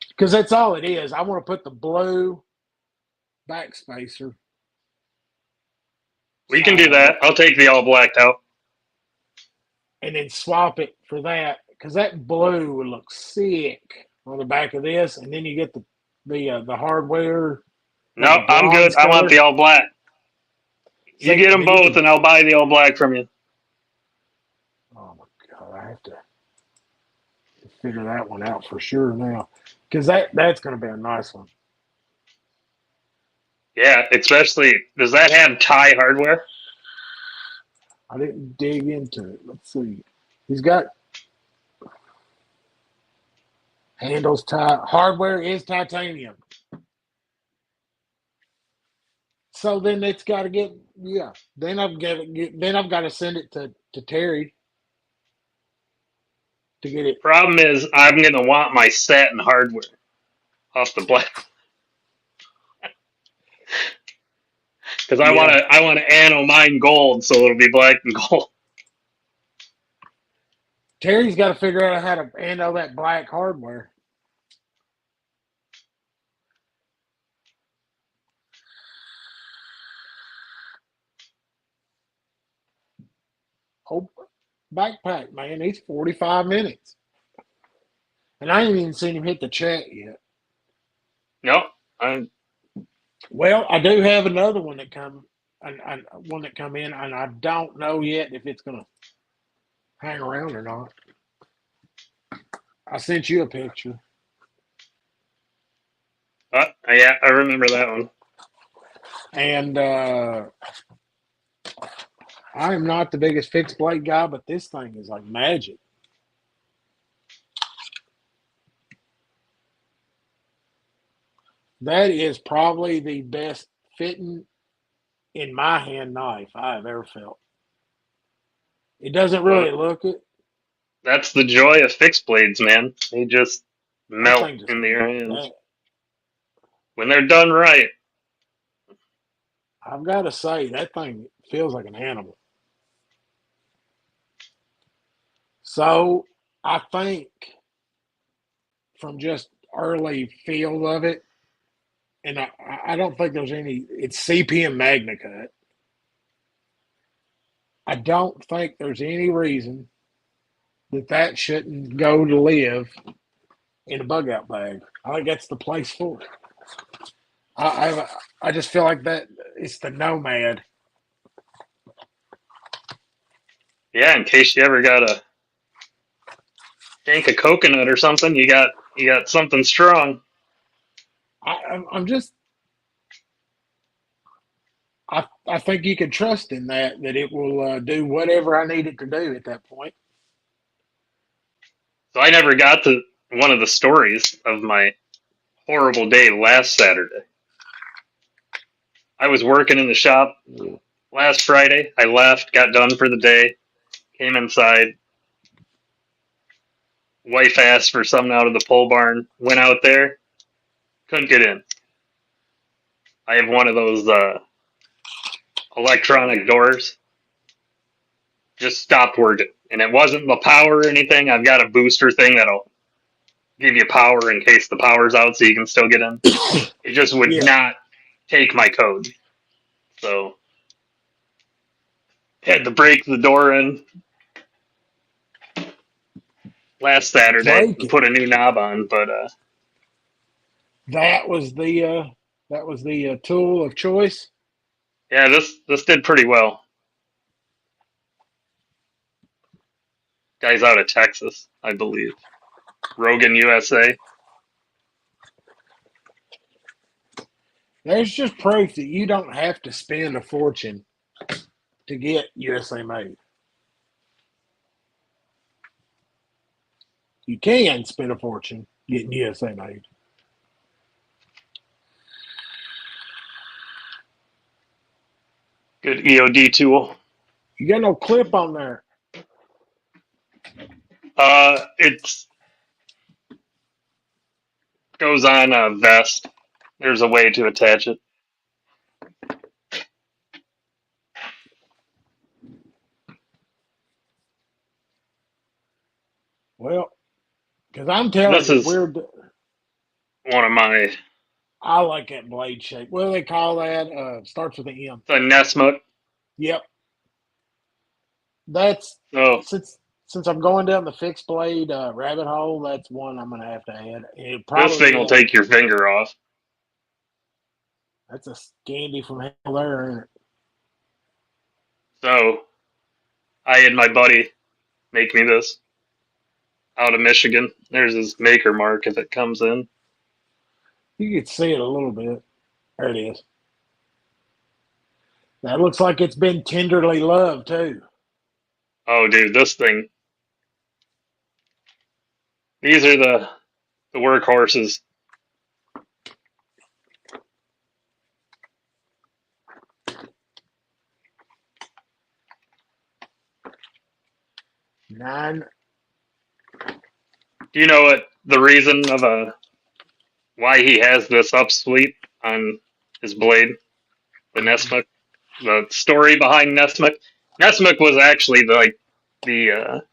Because that's all it is. I want to put the blue backspacer
We can do
side
that.
up
I'll take the all blacked out.
and then swap it for that because that blue would look sick on the back of this. And then you get the hardware, like
No,
a
I'm good.
bronze
I want the
color.
all black. You
See,
get
and
them
then you
both,
can.
and I'll buy the all black from you.
Oh my god, I have to figure that one out for sure now because that's going to be a nice one.
Yeah, especially, does that have tie hardware?
I didn't dig into it. Let's see. He's got handles. Hardware is titanium. So then it's got to get yeah. Then I've got to send it to Terry to get it.
Problem is, I'm gonna want my satin hardware off the black because
Yeah,
I want to anno mine gold, so it'll be black and gold.
Terry's got to figure out how to handle that black hardware. Oh, backpack, man. He's 45 minutes. And I ain't even seen him hit the chat yet.
No, I'm
Well, I do have another one that one that come in, and I don't know yet if it's gonna hang around or not. I sent you a picture,
yeah, I remember that one.
and I am not the biggest fixed blade guy, but this thing is like magic. That is probably the best fitting in my hand knife I've ever felt. It doesn't
Well,
really look it.
that's the joy of fixed blades, man. They just
That
melt
thing just
in your hands
that
when they're done right.
I've got to say that thing feels like an animal. So I think from just early feel of it, and I don't think there's any. It's CPM Magna Cut. I don't think there's any reason that shouldn't go to live in a bug out bag. I think that's the place for it. I just feel like that it's the nomad.
Yeah, in case you ever got a tank of coconut or something, you got something strong.
I'm just I think you can trust in that it will do whatever I need it to do at that point.
So I never got to one of the stories of my horrible day last Saturday. I was working in the shop last Friday. I left, got done for the day, came inside. Wife asked for something out of the pole barn. Went out there, couldn't get in. I have one of those electronic doors. Just stopped working, and it wasn't the power or anything. I've got a booster thing that'll give you power in case the power's out, so you can still get in. It just would
Yeah,
not take my code, so had to break the door in last Saturday
break
and
it.
put a new knob on. But
That was the tool of choice.
yeah, this did pretty well. Guy's out of Texas, I believe. Rogan, USA.
There's just proof that you don't have to spend a fortune to get USA made. You can spend a fortune getting USA made.
Good EOD tool.
You got no clip on there.
It goes on a vest. There's a way to attach it.
Well, because I'm telling
This
you,
is one of my
I like that blade shape. What do they call that? Starts with an M.
the Nesmut.
Yep. That's
So
since I'm going down the fixed blade rabbit hole. That's one I'm gonna have to add. It'd
this
probably
thing
be
will take your finger off.
that's a candy from hell there. Ain't it?
So I had my buddy make me this out of Michigan. There's his maker mark if it comes in.
You could see it a little bit. There it is. That looks like it's been tenderly loved too.
Oh, dude, this thing. These are the workhorses.
Nine
Do you know what the reason of why he has this upsweep on his blade? The Nesmuk, the story behind Nesmuk. Nesmuk was actually the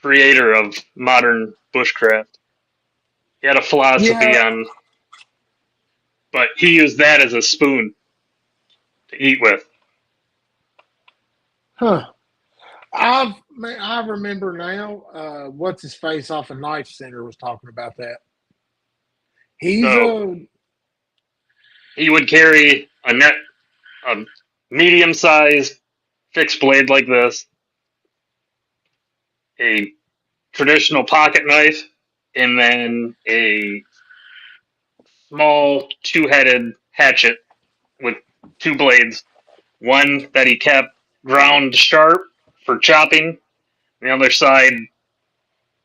creator of modern bushcraft. He had a philosophy
Yeah,
on, but he used that as a spoon to eat with.
huh. I remember now. What's his face off of Knife Center was talking about that. He's
So
a
he would carry a medium-sized fixed blade like this, a traditional pocket knife, and then a small two-headed hatchet with two blades. One that he kept ground sharp for chopping, the other side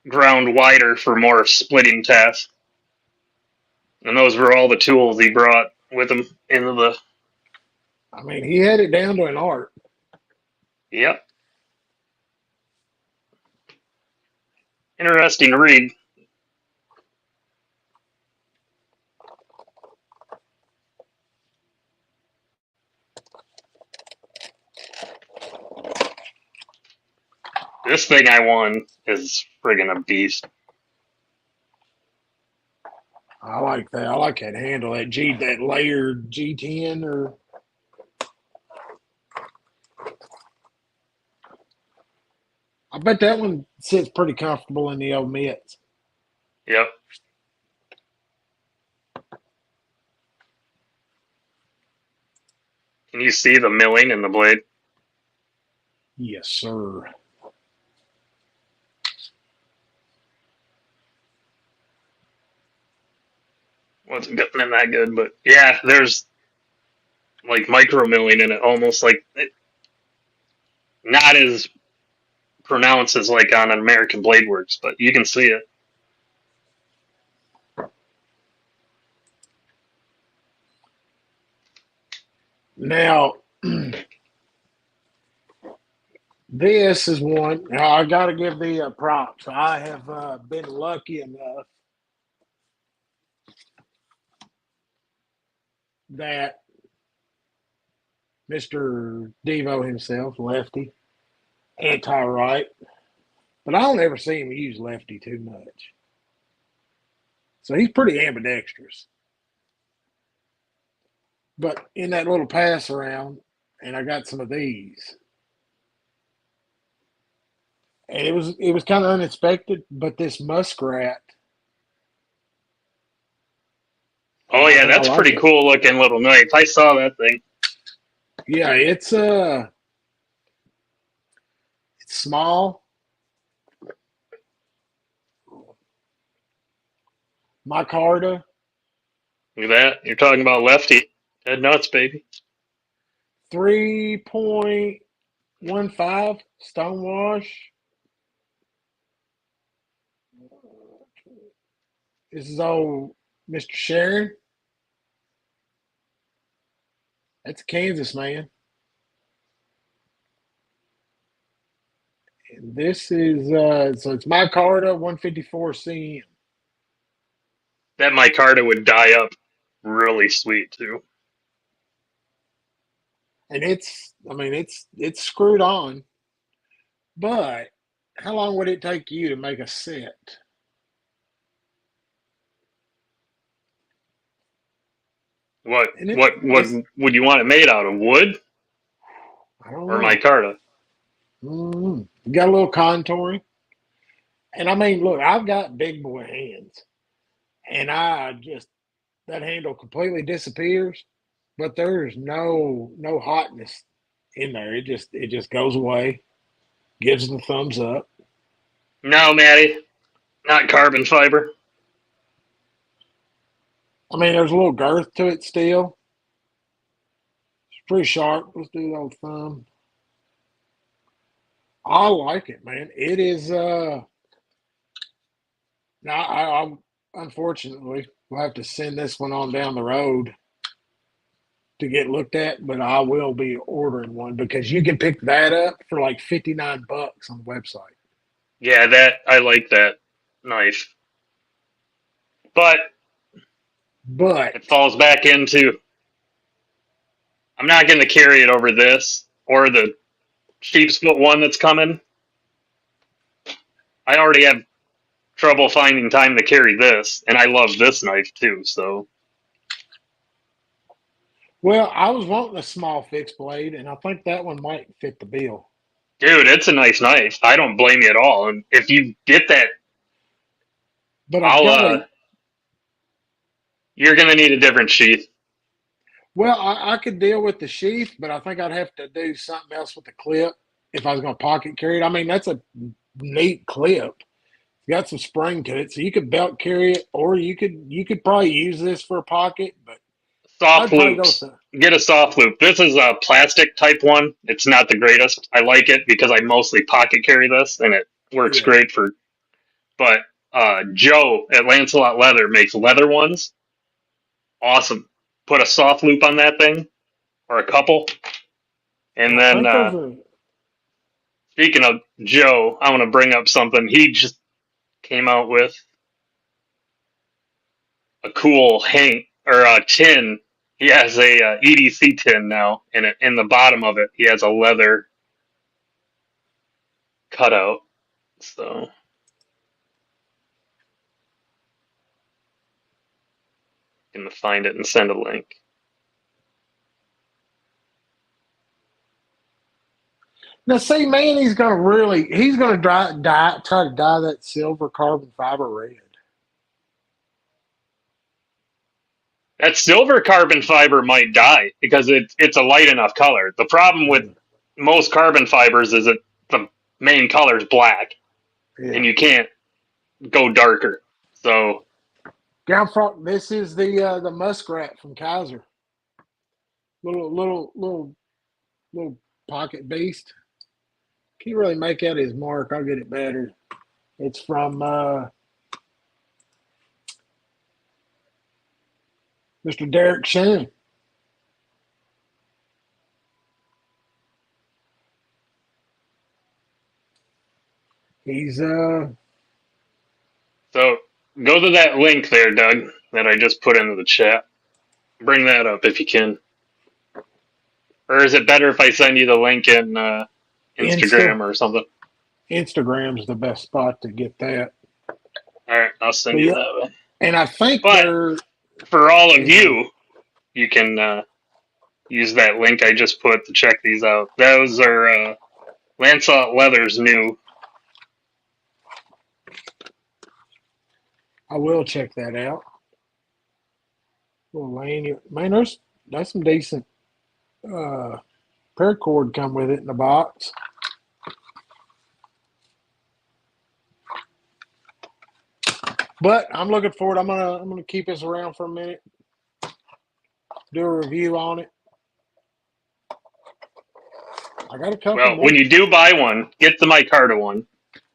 ground wider for more splitting tasks. And those were all the tools he brought with him into the.
I mean, he had it down to an art.
Yep. Interesting read. This thing I won is friggin' a beast.
I like that. I like that handle, that layered G10 or I bet that one sits pretty comfortable in the old mitts.
Yep. Can you see the milling in the blade?
Yes, sir.
Wasn't getting in that good, but yeah, there's like micro milling in it, almost like not as pronounced as like on an American Blade Works, but you can see it.
Now, this is one. Now, I got to give the props. I have been lucky enough that Mr. Devo himself, lefty, anti-right, but I don't ever see him use lefty too much. So he's pretty ambidextrous. But in that little pass around, and I got some of these, and it was kind of unexpected. But this muskrat,
Oh yeah,
I
that's a
like
pretty
it.
cool looking little knife. I saw that thing.
Yeah, it's small. Micarta,
Look at that. You're talking about lefty. Head nuts, baby.
3.15 stonewash. This is old Mr. Sharon. That's a Kansas man. And this is so it's Micarta 154 CM.
That micarta would dye up really sweet too.
And it's screwed on, but how long would it take you to make a set?
What
And
what
it's
would you want it made out of? Wood
I don't
or
know.
micarta?
You got a little contouring. And I mean, look, I've got big boy hands. And I just that handle completely disappears, but there's no hotness in there. It just goes away, gives the thumbs up.
No, Maddie, not carbon fiber.
I mean, there's a little girth to it still. It's pretty sharp. Let's do the old thumb. I like it, man. It is now I unfortunately will have to send this one on down the road to get looked at, but I will be ordering one because you can pick that up for like $59 on the website.
Yeah, that I like that. knife. But
But
it falls back into I'm not going to carry it over this or the sheep's foot one that's coming. I already have trouble finding time to carry this, and I love this knife too. So,
well, I was wanting a small fixed blade, and I think that one might fit the bill.
dude, it's a nice knife. I don't blame you at all. And if you get that,
But I've
I'll
got a
you're gonna need a different sheath.
well, I could deal with the sheath, but I think I'd have to do something else with the clip if I was going to pocket carry it. I mean, that's a neat clip. It's got some spring to it, so you could belt carry it, or you could probably use this for a pocket. But
Soft
I'd probably go with
loops.
the
Get a soft loop. This is a plastic type one. It's not the greatest. I like it because I mostly pocket carry this, and it works
yeah.
great for. But Joe at Lancelot Leather makes leather ones. Awesome. Put a soft loop on that thing, or a couple, and
I
then
think those are.
speaking of Joe, I want to bring up something he just came out with a cool hang or a tin. He has a EDC tin now, and in the bottom of it, he has a leather cutout. So I'm gonna find it and send a link.
Now, see, man, he's gonna try to dye that silver carbon fiber red.
That silver carbon fiber might die because it's a light enough color. The problem with
Yeah,
most carbon fibers is that the main color is black, and
yeah.
you can't go darker. So
Down front, this is the muskrat from Kizer. Little pocket beast. Can't really make out his mark. I'll get it better. It's from Mr. Derek Shen. He's
so go to that link there, Doug, that I just put into the chat. Bring that up if you can. Or is it better if I send you the link in
Insta
Instagram or something?
Instagram's the best spot to get that.
All right, I'll send
But
you
yeah,
that way.
and I think
But
they're
for all of
yeah.
you, you can use that link I just put to check these out. Those are Lancelot Leather's new.
I will check that out. Little lanyard. Man, that's some decent uh paracord come with it in the box. But I'm looking forward. I'm gonna keep this around for a minute, do a review on it. I got a couple
Well, when
more.
you do buy one, get the micarta one.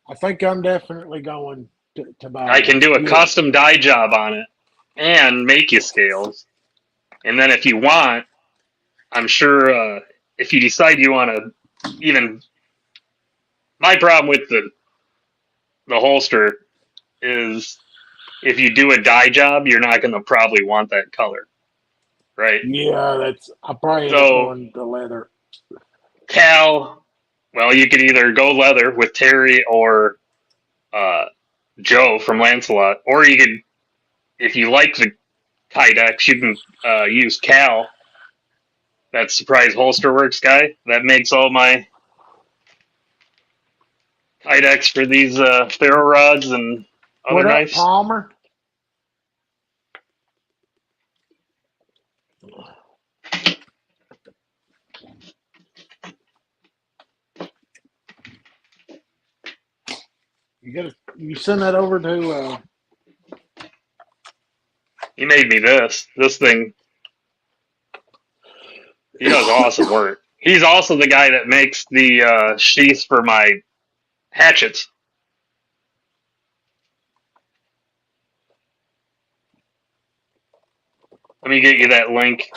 I think I'm definitely going to buy
I can
one.
do a
Yeah.
custom dye job on it and make you scales. And then if you want, I'm sure if you decide you want to even my problem with the holster is if you do a dye job, you're not going to probably want that color, right?
Yeah, that's I probably end up
So
going to leather.
Cal, well, you could either go leather with Terry or uh, Joe from Lancelot, or you could, if you like the Kydex, you can use Cal, that Surprise Holster Works guy that makes all my Kydex for these ferro rods and other
What up,
knives.
Palmer? You send that over to
He made me this. This thing, he does awesome work. He's also the guy that makes the sheaths for my hatchets. Let me get you that link.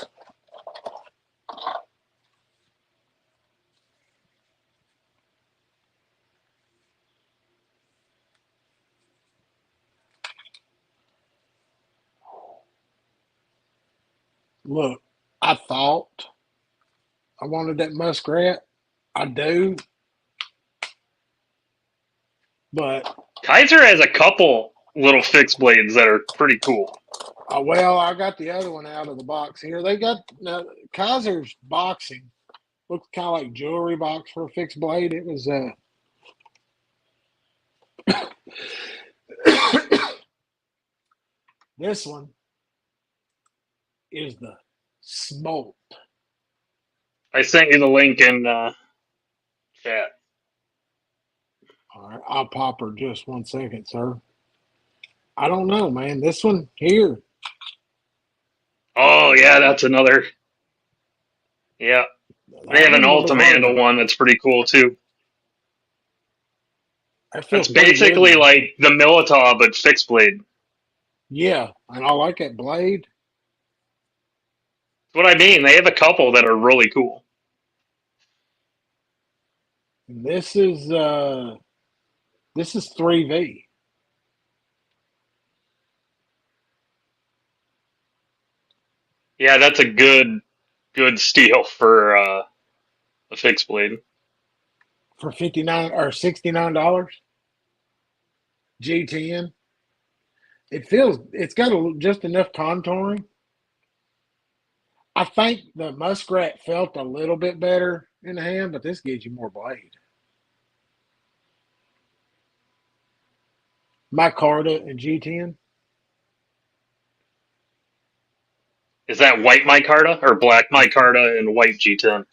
Look, I thought I wanted that muskrat. I do, but
Kizer has a couple little fixed blades that are pretty cool.
well, I got the other one out of the box here. They got now Kaiser's boxing looked kind of like jewelry box for a fixed blade. It was this one is the smoke.
I sent you the link in chat.
All right, I'll pop her just 1 second, sir. I don't know, man. This one here.
Oh yeah, that's another. Yeah, they
That
have an
one will be
Ultima handle
hard.
one that's pretty cool too.
That
That's
feels pretty good,
basically
man.
like the Militaw but fixed blade.
Yeah, and I like that blade.
That's what I mean. They have a couple that are really cool.
And this is 3V.
Yeah, that's a good steal for a fixed blade.
For 59 or $69. G10. It's got just enough contouring. I think the muskrat felt a little bit better in the hand, but this gives you more blade. Micarta and G10.
Is that white micarta or black micarta and white G10?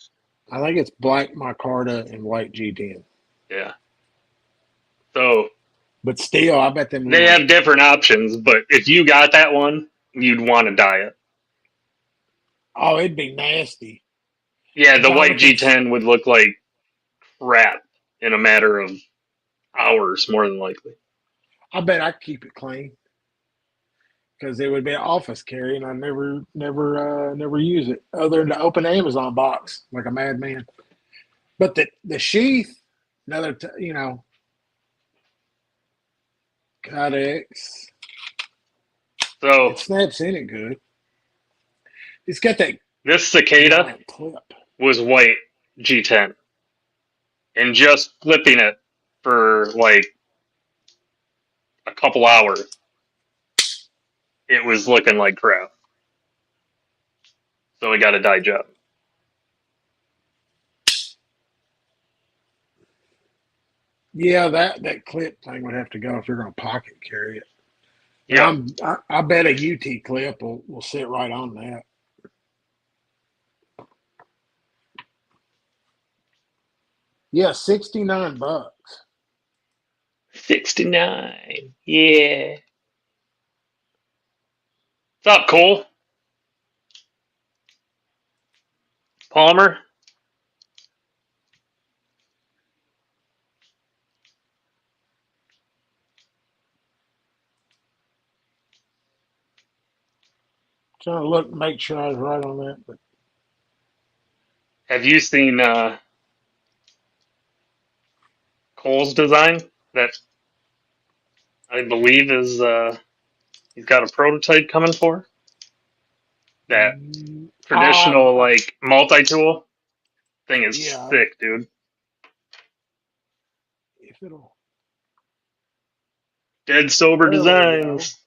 I think it's black micarta and white G10.
Yeah. So
But still, I bet them
they
little.
have different options, but if you got that one, you'd want to dye it.
Oh, it'd be nasty.
Yeah, the white
Jonathan's.
G10 would look like crap in a matter of hours, more than likely.
I bet I keep it clean because it would be an office carry, and I never use it other than to open Amazon box like a madman. But the sheath, Codex,
So
it snaps in it good. It's got that
this cicada
giant clip.
was white G10, and just flipping it for like a couple hours, it was looking like crap. So we got a dye job.
Yeah, that clip thing would have to go if you're going to pocket carry it. But
Yep.
I bet a UT clip will sit right on that. Yeah, $69.
69. Yeah. What's up, Cole? Palmer?
Trying to look, make sure I was right on that. But
Have you seen Cole's design? That I believe is he's got a prototype coming for? That traditional like multi-tool thing is
yeah,
sick, dude.
if it'll.
Dead sober
There we go.
designs.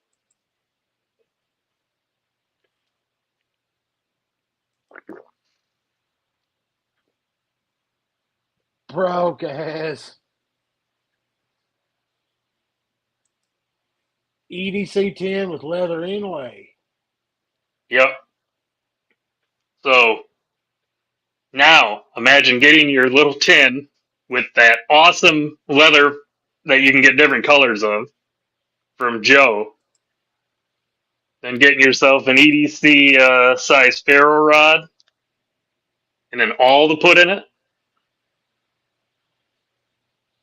Broke ass. EDC 10 with leather inlay.
Yep. So now imagine getting your little tin with that awesome leather that you can get different colors of from Joe, then getting yourself an EDC size ferro rod, and then all the put in it.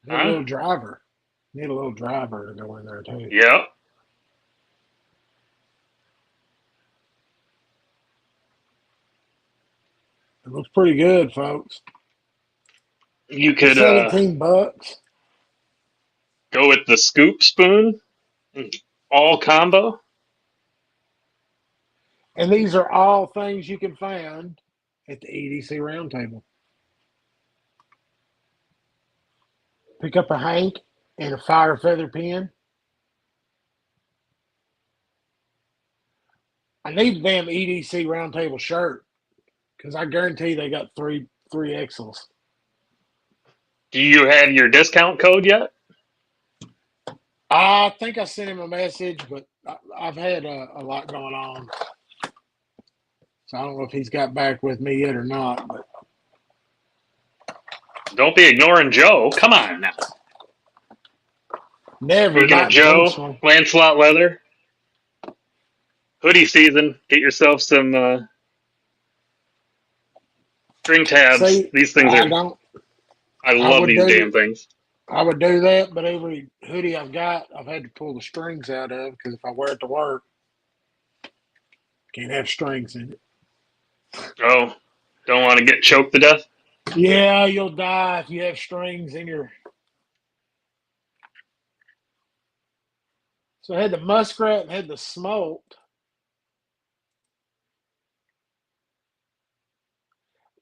Need a
Huh?
little driver. Need a little driver to go in there too.
Yep.
It looks pretty good, folks.
You
For
could
$17.
go with the scoop spoon, all combo.
And these are all things you can find at the EDC Roundtable. Pick up a hank and a fire feather pen. I need the damn EDC Roundtable shirt because I guarantee they got three XLs.
Do you have your discount code yet?
I think I sent him a message, but I've had a lot going on. So I don't know if he's got back with me yet or not. But
Don't be ignoring Joe. Come on now.
never,
Speaking of
not
Joe,
intentionally.
Lancelot Leather, hoodie season. Get yourself some string tabs.
See,
These things
I
are.
don't.
I
I
love
would
these
do.
damn things.
I would do that, but every hoodie I've got, I've had to pull the strings out of because if I wear it to work, can't have strings in it.
Oh, don't want to get choked to death.
Yeah, you'll die if you have strings in your. So I had the muskrat and had the smoked.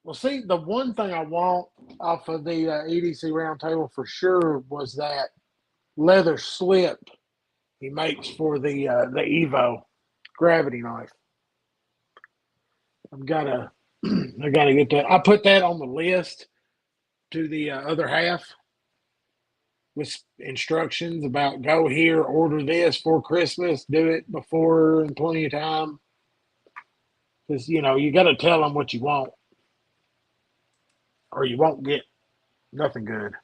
Well, see, the one thing I want off of the EDC Roundtable for sure was that leather slip he makes for the Evo gravity knife. I've got to I got to get that. I put that on the list to the other half with instructions about go here, order this for Christmas, do it before in plenty of time. Because you got to tell them what you want, or you won't get nothing good.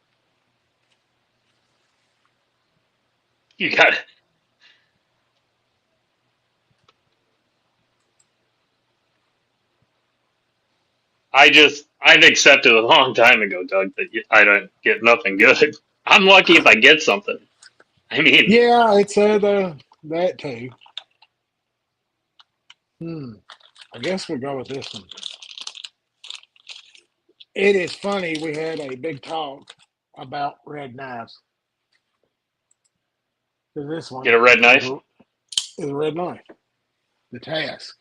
You got. I've accepted a long time ago, Doug, that I don't get nothing good. I'm lucky if I get something. I mean,
Yeah, it said that too. Hmm. I guess we'll go with this one. It is funny. We had a big talk about red knives. So this
get
one
a red
is
knife.
a red knife. The task.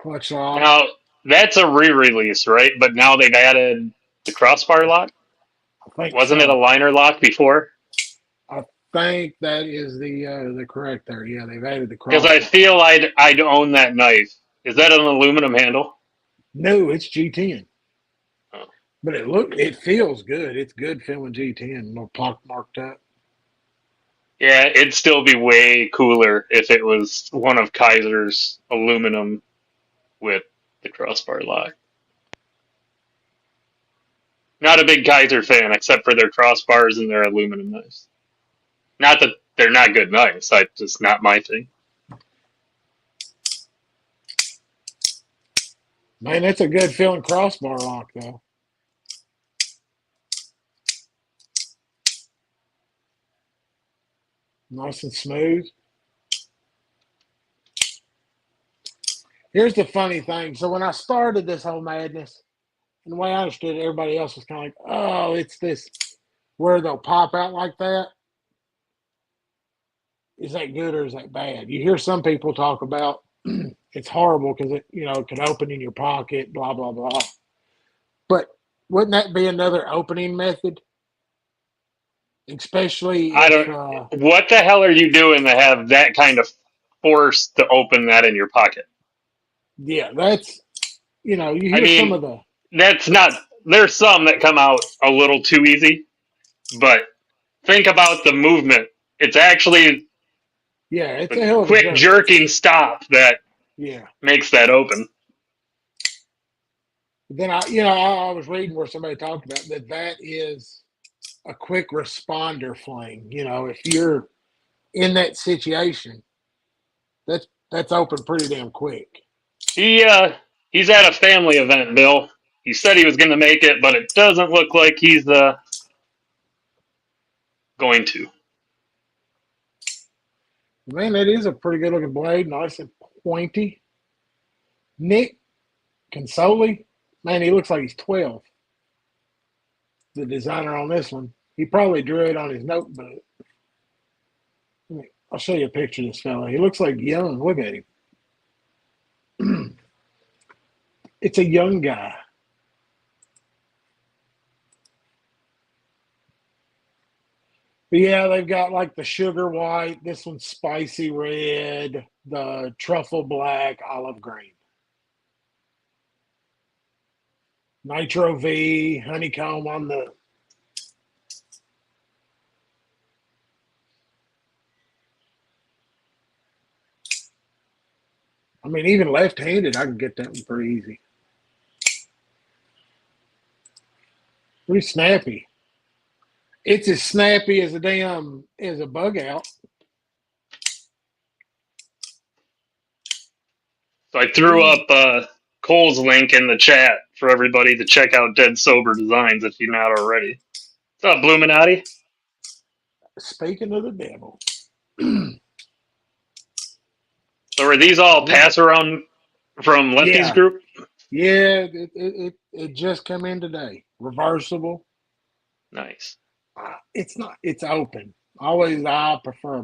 Clutch lock.
Now that's a re-release, right? But now they've added the crossbar lock.
I think
Wasn't it a
so.
liner lock before?
I think that is the correct there. Yeah, they've added the
Because I
crossbar.
feel I'd own that knife. Is that an aluminum handle?
No, it's G10.
Oh.
But it feels good. It's good feeling G10. No pock marked up.
Yeah, it'd still be way cooler if it was one of Kaiser's aluminum with the crossbar lock. Not a big Kaiser fan, except for their crossbars and their aluminum knives. Not that they're not good knives, I just not my thing.
Man, that's a good feeling crossbar lock though. Nice and smooth. Here's the funny thing. So when I started this whole madness, and the way I understood it, everybody else was kind of like, "Oh, it's this where they'll pop out like that." Is that good or is that bad? You hear some people talk about it's horrible because it can open in your pocket, blah blah blah. But wouldn't that be another opening method? Especially
I
if,
don't. What the hell are you doing to have that kind of force to open that in your pocket?
yeah, that's you
I
hear some
mean,
of the
that's not. There's some that come out a little too easy, but think about the movement. It's actually
yeah, it's a
the
hell of a
quick
jerk.
jerking stop that
Yeah.
makes that open.
Then I was reading where somebody talked about that is a quick responder fling. If you're in that situation, that's open pretty damn quick.
He he's at a family event, Bill. He said he was going to make it, but it doesn't look like he's going to.
Man, that is a pretty good looking blade, nice and pointy. Nick Consoli, man, he looks like he's 12. The designer on this one, he probably drew it on his notebook. I'll show you a picture of this fella. He looks like young. Look at him. It's a young guy. But yeah, they've got like the sugar white. This one's spicy red. The truffle black, olive green. Nitro V, honeycomb on the. I mean, even left-handed, I can get that one pretty easy. Pretty snappy. It's as snappy as a bug out.
So I threw up Cole's link in the chat for everybody to check out Dead Sober Designs if you're not already. What's up, Bluminati?
Speaking of the devil.
So are these all pass around from Lefty's
Yeah.
group?
Yeah, it just come in today. Reversible.
Nice.
It's not. It's open. Always, I prefer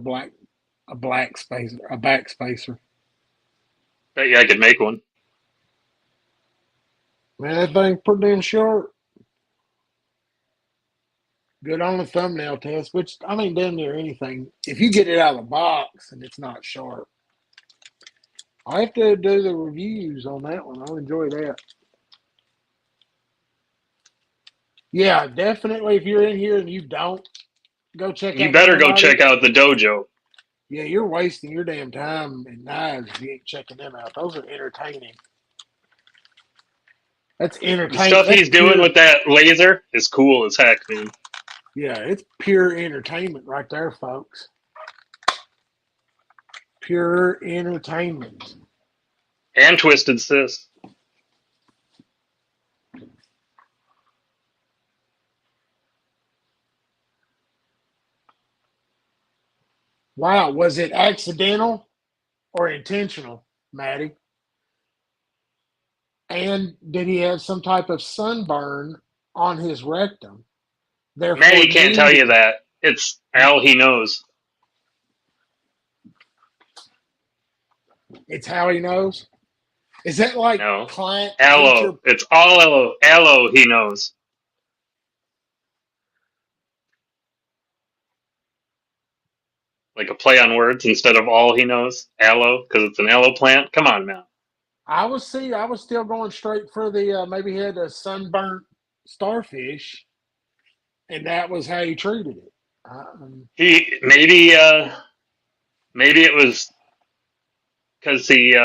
a black spacer, a back spacer.
Bet you I could make one.
Man, that thing's pretty damn short. Good on the thumbnail test, which I mean, damn near anything. If you get it out of the box and it's not sharp, I have to do the reviews on that one. I'll enjoy that. Yeah, definitely. If you're in here and you don't, go check
You
out
better go
Bluminati.
check out the dojo.
Yeah, you're wasting your damn time and knives if you ain't checking them out. Those are entertaining. That's
The
entertainment.
stuff
That's
he's doing
pure.
with that laser is cool as heck, man.
Yeah, it's pure entertainment right there, folks. Pure entertainment.
And Twisted Sis.
Wow, was it accidental or intentional, Maddie? And did he have some type of sunburn on his rectum? Therefore,
Maddie can't tell
need
you that. It's all he knows.
it's how he knows. Is that like
No.
client teacher?
Aloe. It's all aloe. Aloe he knows. Like a play on words instead of all he knows. Aloe, because it's an aloe plant. Come on now.
I was still going straight for the maybe he had a sunburnt starfish, and that was how he treated it.
He maybe it was because he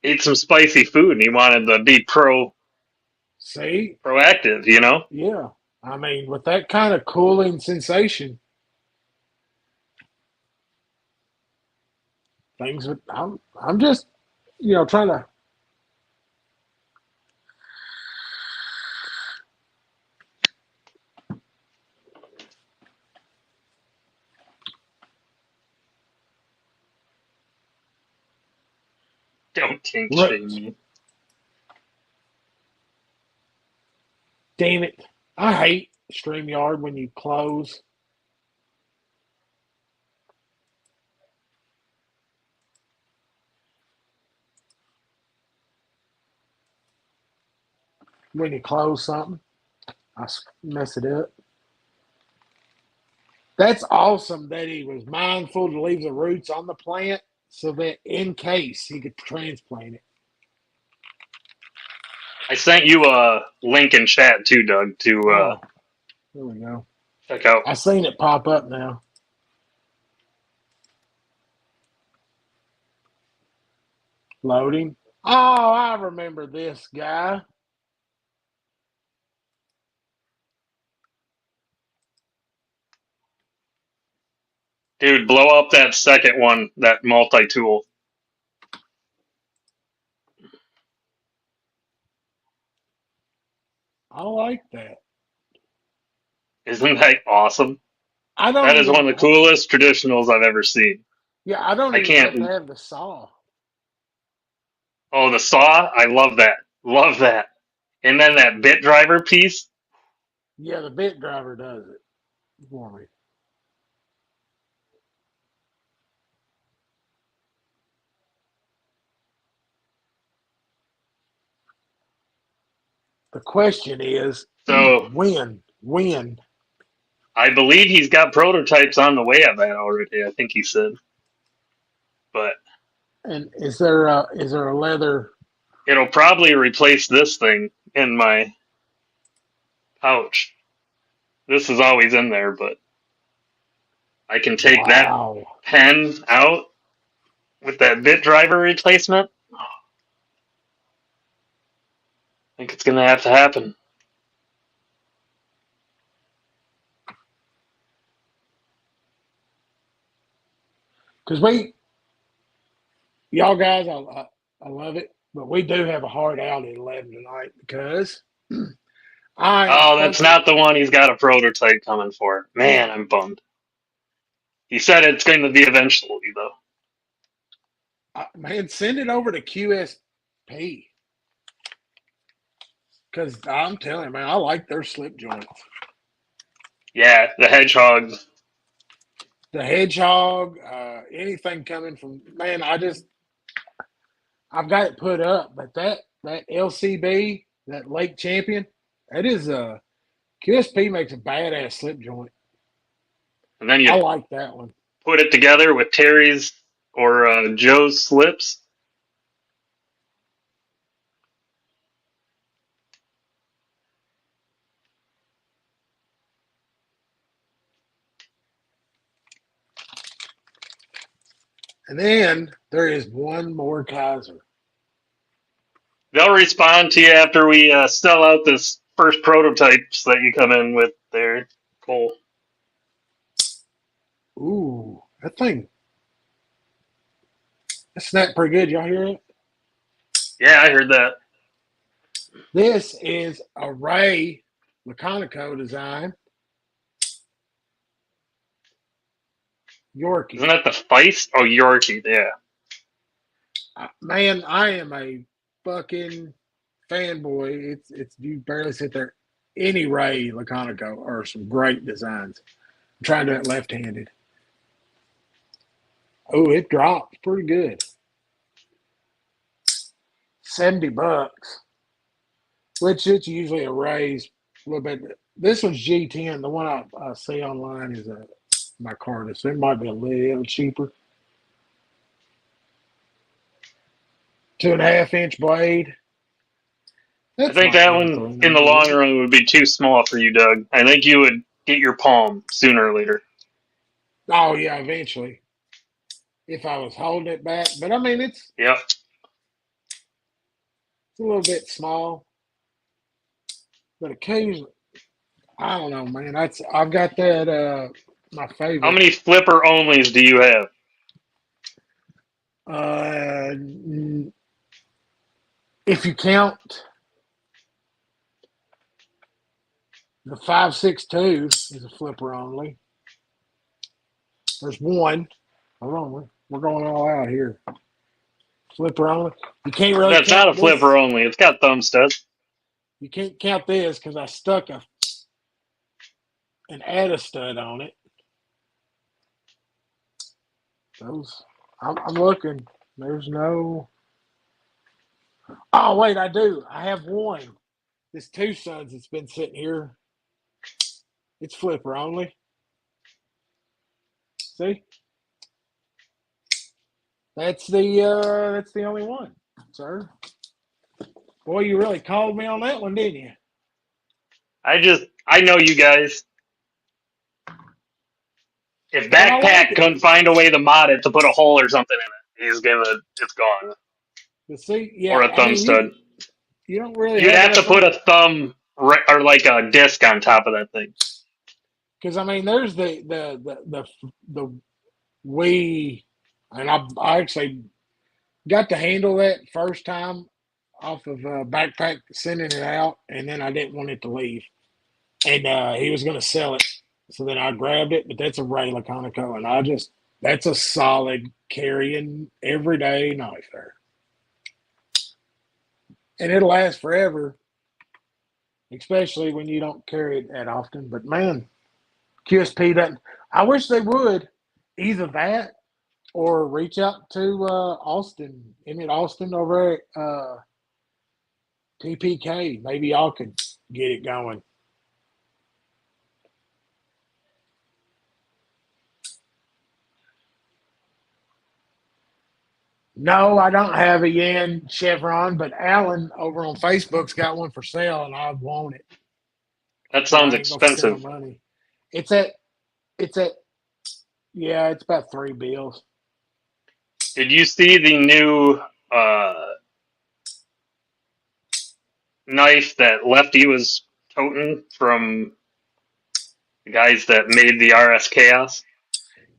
ate some spicy food and he wanted to be
See,
proactive, you know?
yeah, I mean, with that kind of cooling sensation, things would. I'm just, trying to.
Don't kink
Look,
shame me.
damn it! I hate StreamYard when you close. When you close something, I mess it up. That's awesome that he was mindful to leave the roots on the plant so that in case he could transplant it.
I sent you a link in chat too, Doug, to
There we go.
check out.
I seen it pop up now. Loading. Oh, I remember this guy.
Dude, blow up that second one, that multi-tool.
I like that.
Isn't that awesome?
I don't
That is
even.
one of the coolest traditionals I've ever seen.
Yeah, I don't
I
even have to
can't.
have the saw.
Oh, the saw? I love that. Love that. And then that bit driver piece.
Yeah, the bit driver does it for me. The question is,
So
when?
I believe he's got prototypes on the way of that already. I think he said, but
And is there a leather?
it'll probably replace this thing in my pouch. This is always in there, but I can take that
Wow.
pen out with that bit driver replacement. I think it's gonna have to happen.
Because y'all guys, I love it, but we do have a hard out at 11 tonight because I am
Oh, that's
supposed to.
not the one he's got a prototype coming for. Man, I'm bummed. He said it's going to be eventually, though.
Man, send it over to QSP because I'm telling you, man, I like their slip joints.
Yeah, the hedgehog.
The hedgehog, anything coming from man, I've got it put up, but that LCB, that Lake Champion, that is QSP makes a badass slip joint.
And then
I
you
like that one.
put it together with Terry's or Joe's slips.
And then there is one more Kizer.
They'll respond to you after we sell out this first prototypes that you come in with there, Cole.
Ooh, that thing, that snapped pretty good. Y'all hear it?
Yeah, I heard that.
This is a Ray Laconico design.
Isn't
Yorkie.
that the Feist? Oh, Yorkie, yeah.
Man, I am a fucking fanboy. It's you barely sit there. Any Ray Laconico are some great designs. I'm trying to do it left-handed. Oh, it drops pretty good. $70, which it's usually a raise a little bit. This one's G10. The one I see online is my Cardis. It might be a little cheaper. 2.5 inch blade.
I
That's
think
not
that
nothing to
one
throw
in the
no
long
wood.
run would be too small for you, Doug. I think you would get your palm sooner or later.
Oh yeah, eventually. If I was holding it back, but I mean
Yep.
it's a little bit small. But occasionally, I don't know, man. I've got that my
How
favorite.
many flipper onlys do you have?
Uh, if you count the 5.62 is a flipper only. There's one. Hold on, we're going all out here. Flipper only. You can't really
That's not a
count
flipper
this.
only. It's got thumb studs.
You can't count this because I stuck an add a stud on it. Those. I'm looking. There's no. Oh wait, I do. I have one. This two sons that's been sitting here. It's flipper only. See, that's the only one, sir. Boy, you really called me on that one, didn't you?
I know you guys. If
But I like
Backpack
it.
couldn't find a way to mod it to put a hole or something in it, it's gone.
But see,
Or
yeah,
a
I
thumb
mean
stud.
you don't really
You'd
have
have to
enough
put
room
a thumb or like a disc on top of that thing.
because I mean there's the we and I actually got to handle that first time off of backpack sending it out, and then I didn't want it to leave, and he was going to sell it, so then I grabbed it. But that's a Ray Laconico, and that's a solid carrying everyday knife there, and it'll last forever, especially when you don't carry it that often. But man, QSP doesn't. I wish they would either that or reach out to Austin, Emmett Austin over at TPK. Maybe y'all could get it going. No, I don't have a Yan Chevron, but Alan over on Facebook's got one for sale, and I want it.
That
But
sounds
I ain't gonna spend no
expensive.
money. It's at it's at yeah, it's about $3 bills.
Did you see the new uh, knife that Lefty was toting from the guys that made the RS Chaos?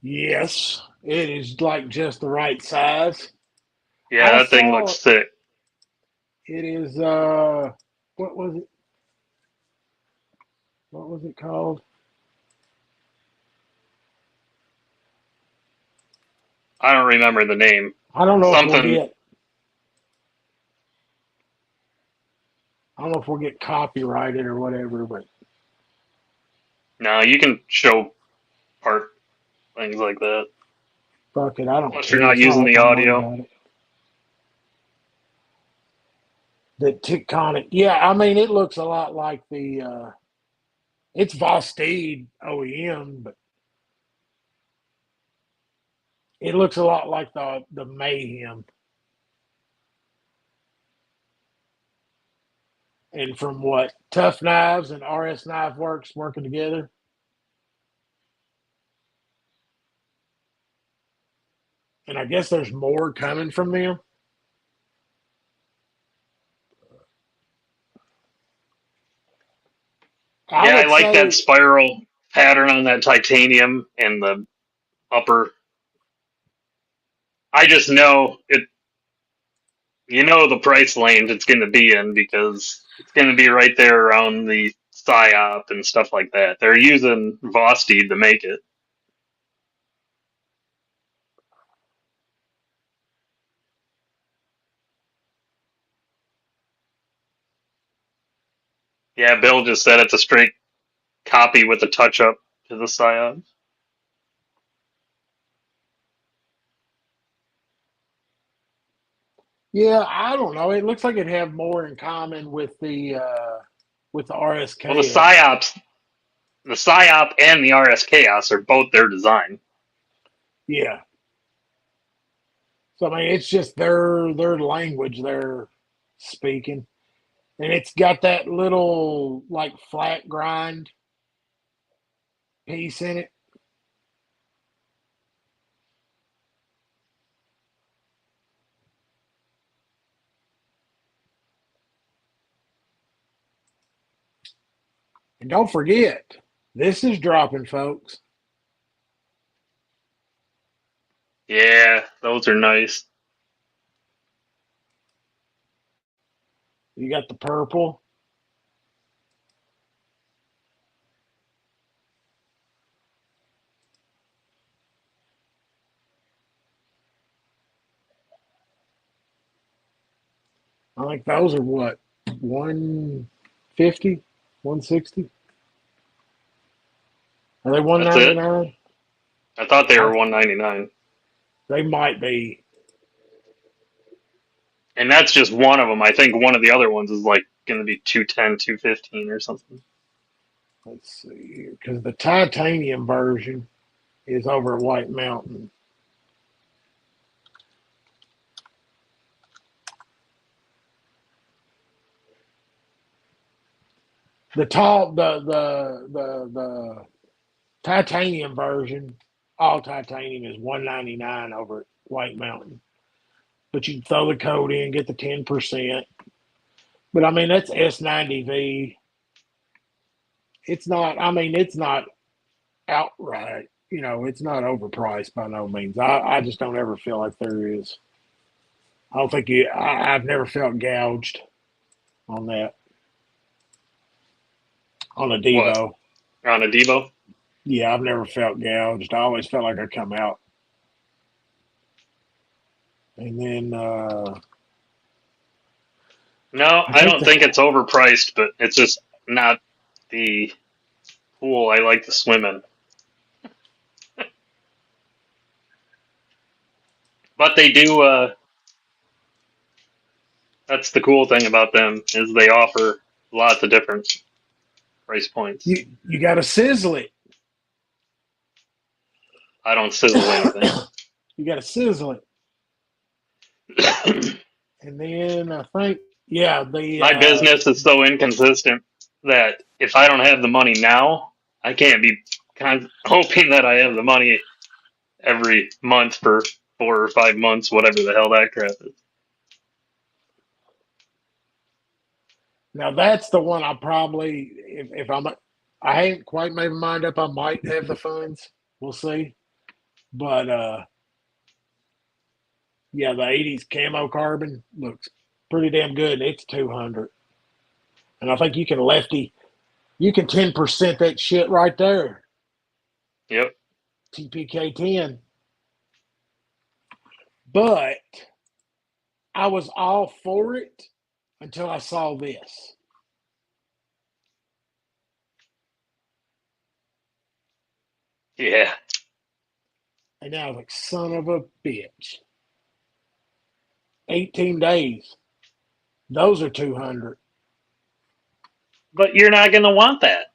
Yes, it is like just the right size.
Yeah,
I
that thing looks
saw
sick.
it is what was it? What was it called?
I don't remember the name.
I don't know if we'll
Something.
get I don't know if we'll get copyrighted or whatever, but
No, you can show part things like that.
fuck it, I don't
Plus, you're
care.
not
It's not
using
like
the
I'm worried
audio.
about it. The Tectonic, yeah, I mean it looks a lot like the it's Vosteed OEM, but it looks a lot like the Mayhem. And from what Tough Knives and RS Knife Works working together, and I guess there's more coming from them. I
Yeah, I
would
like that
say,
spiral pattern on that titanium and the upper. I just know it. You know the price range it's going to be in because it's going to be right there around the psyop and stuff like that. They're using Vosteed to make it. Yeah, Bill just said it's a straight copy with a touch up to the psyop.
yeah, I don't know. It looks like it'd have more in common with the
Well, the
RSKS.
psyops, the psyop and the RS Chaos are both their design.
Yeah. So I mean, it's just their language they're speaking, and it's got that little like flat grind piece in it. And don't forget, this is dropping, folks.
Yeah, those are nice.
You got the purple. I think those are what 150, 160. Are they one
That's
ninety
it.
nine?
I thought they
I
were 199,
They might be.
and that's just one of them. I think one of the other ones is like going to be 210, 215 or something.
Let's see here, because the titanium version is over at White Mountain. The top, the titanium version, all titanium is 199 over at White Mountain. But you can throw the code in, get the 10%. But I mean, that's S90V. It's not. I mean, it's not outright. It's not overpriced by no means. I just don't ever feel like there is. I don't think I've never felt gouged on that on a
What,
Devo.
on a Devo?
Yeah, I've never felt gouged. I always felt like I come out. And then
No,
I
I
think
don't think it's overpriced, but it's just not the pool I like to swim in. But they do. That's the cool thing about them is they offer lots of different price points.
You got to sizzle it.
I don't sizzle anything.
You got to sizzle it, and then I think the
My business is so inconsistent that if I don't have the money now, I can't be hoping that I have the money every month for 4 or 5 months, whatever the hell that crap is.
now that's the one I probably if I ain't quite made my mind up. I might have the funds. We'll see. But yeah, the '80s camo carbon looks pretty damn good, and it's 200. And I think you can 10% that shit right there.
Yep.
TPK 10. But I was all for it until I saw this.
Yeah.
And I was like, son of a bitch. 18 days. Those are 200.
But you're not going to want that.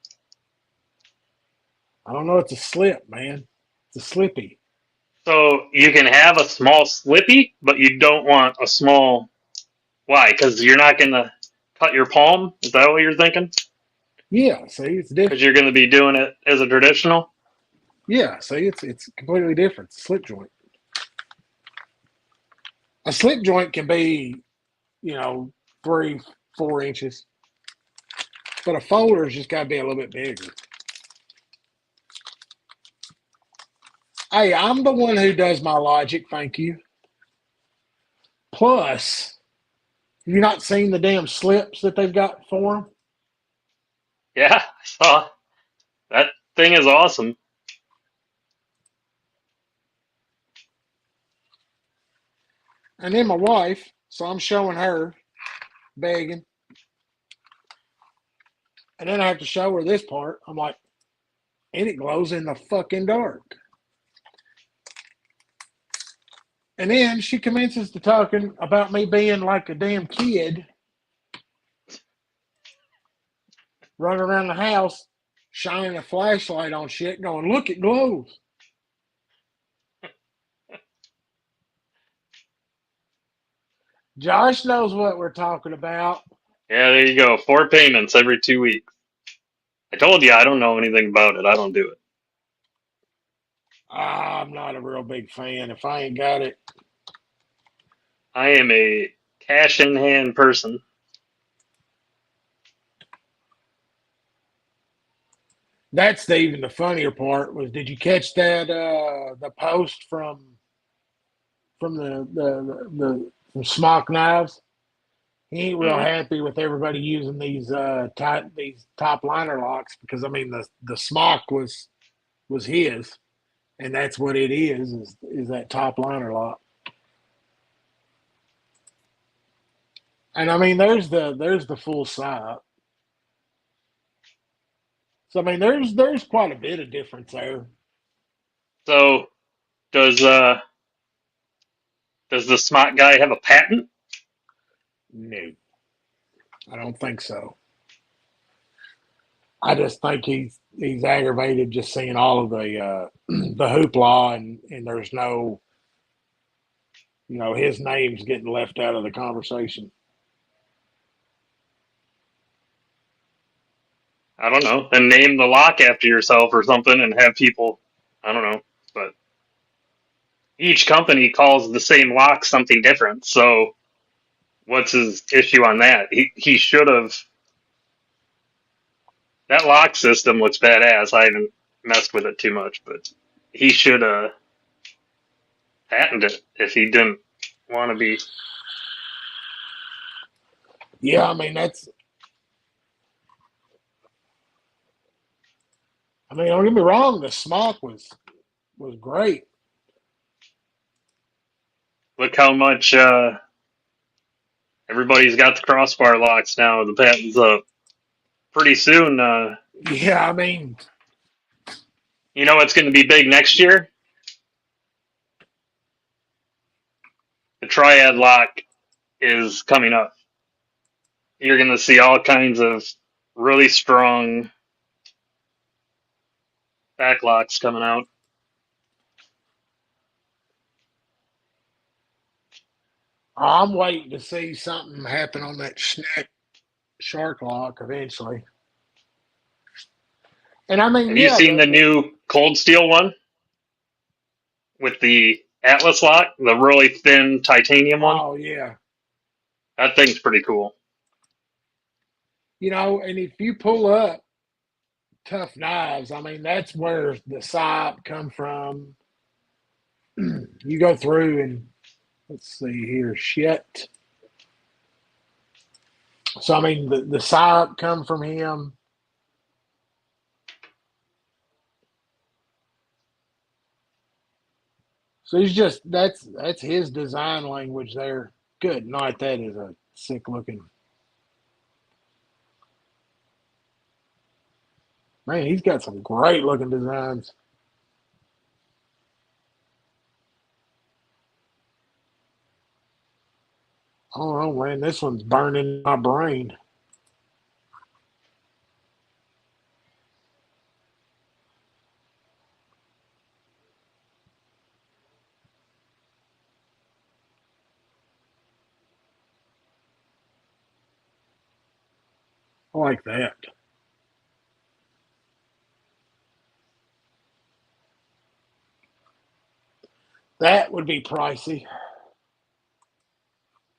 I don't know. It's a slip, man. It's a slippy.
So you can have a small slippy, but you don't want a small. Why? Because you're not going to cut your palm? Is that what you're thinking?
Yeah, see, it's
Because
different.
you're going to be doing it as a traditional?
Yeah, see, it's completely different. It's a slip joint. A slip joint can be, 3, 4 inches, but a folder's just got to be a little bit bigger. Hey, I'm the one who does my logic. Thank you. Plus, have you not seen the damn slips that they've got for them?
Yeah, I saw. That thing is awesome.
And then my wife, so I'm showing her, begging, and then I have to show her this part. I'm like, and it glows in the fucking dark. And then she commences to talking about me being like a damn kid running around the house, shining a flashlight on shit, going, look, it glows. Josh knows what we're talking about.
Yeah, there you go. 4 payments every 2 weeks. I told you I don't know anything about it. I don't do it.
I'm not a real big fan. If I ain't got it,
I am a cash in hand person.
that's even the funnier part. Was did you catch that the post from the from Smock Knives? He ain't real
Mm.
happy with everybody using these top liner locks because I mean the Smock was his, and that's what it is that top liner lock. And I mean there's the full sight. So I mean there's quite a bit of difference there.
So does uh does the smart guy have a patent?
No, I don't think so. I just think he's aggravated just seeing all of the the hoopla and there's no his name's getting left out of the conversation.
I don't know. Then name the lock after yourself or something and have people. I don't know. But each company calls the same lock something different. So what's his issue on that? He should have. That lock system looks badass. I haven't messed with it too much, but he should patent it if he didn't want to be.
Yeah, I mean that's. I mean, don't get me wrong. The smock was great.
Look how much everybody's got the crossbar locks now. The patent's up. Pretty soon,
Yeah, I mean,
you know what's going to be big next year? The triad lock is coming up. You're going to see all kinds of really strong backlocks coming out.
I'm waiting to see something happen on that Schneck shark lock eventually. And I mean,
Have you
yeah,
seen the new Cold Steel one with the Atlas lock, the really thin titanium one?
oh yeah,
That thing's pretty cool.
and if you pull up tough knives, I mean, that's where the SIP come from. You go through and let's see here, shit. So I mean, the SIP come from him. So he's just that's his design language there. Good night. That is a sick looking man. He's got some great looking designs. Oh man, this one's burning my brain. I like that. That would be pricey.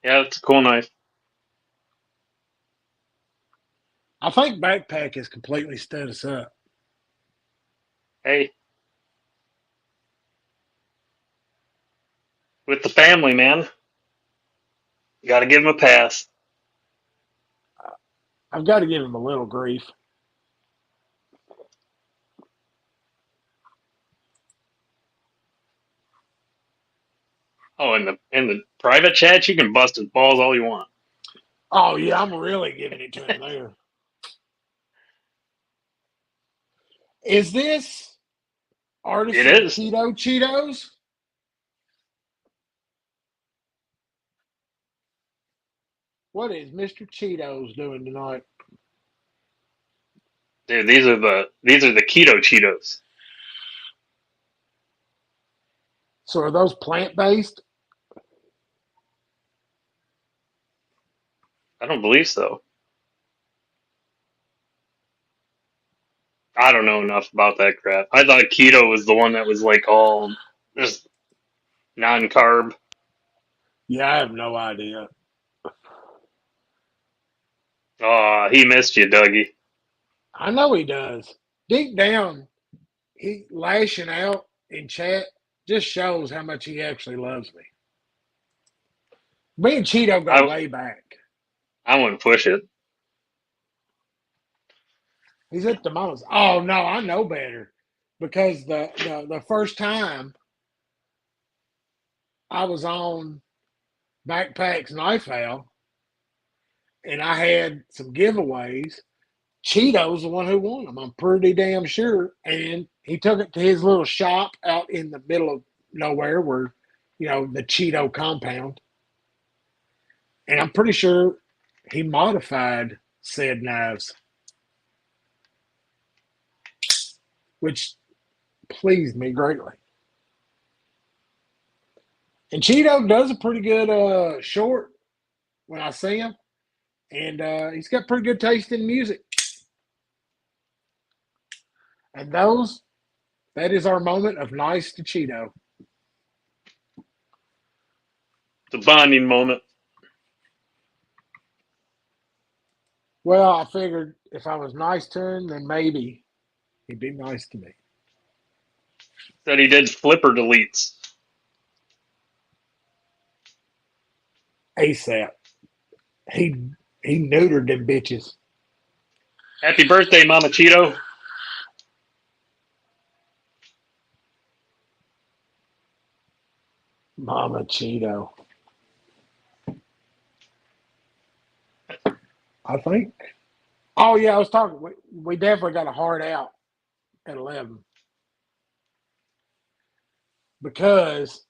Yeah, it's a cool knife.
I think Backpack has completely stood us up.
Hey, with the family, man, you got to give him a pass.
I've got to give him a little grief.
Oh, in the private chat, you can bust his balls all you want.
Oh yeah, I'm really giving it to him there. Is this
It
artisan
is.
keto Cheetos? What is Mr. Cheetos doing tonight?
Dude, these are the keto Cheetos.
So are those plant based?
I don't believe so. I don't know enough about that crap. I thought keto was the one that was like all just non-carb.
Yeah, I have no idea.
Oh, he missed you, Dougie.
I know he does. Deep down, he lashing out in chat just shows how much he actually loves me. Me and Cheeto go
I
way back.
I wouldn't push it.
He's at the most. Oh no, I know better. Because the first time I was on Backpacks Knife Out and I had some giveaways, Cheeto's the one who won them. I'm pretty damn sure. And he took it to his little shop out in the middle of nowhere where, the Cheeto compound. And I'm pretty sure he modified said knives, which pleased me greatly. And Cheeto does a pretty good short when I see him. And he's got pretty good taste in music. And that is our moment of nice to Cheeto.
It's a bonding moment.
Well, I figured if I was nice to him, then maybe he'd be nice to me.
Said he did flipper deletes.
ASAP. He he neutered them bitches.
Happy birthday, Mama Cheeto.
Mama Cheeto. I think. Oh yeah, I was talking. We definitely got a hard out at 11 because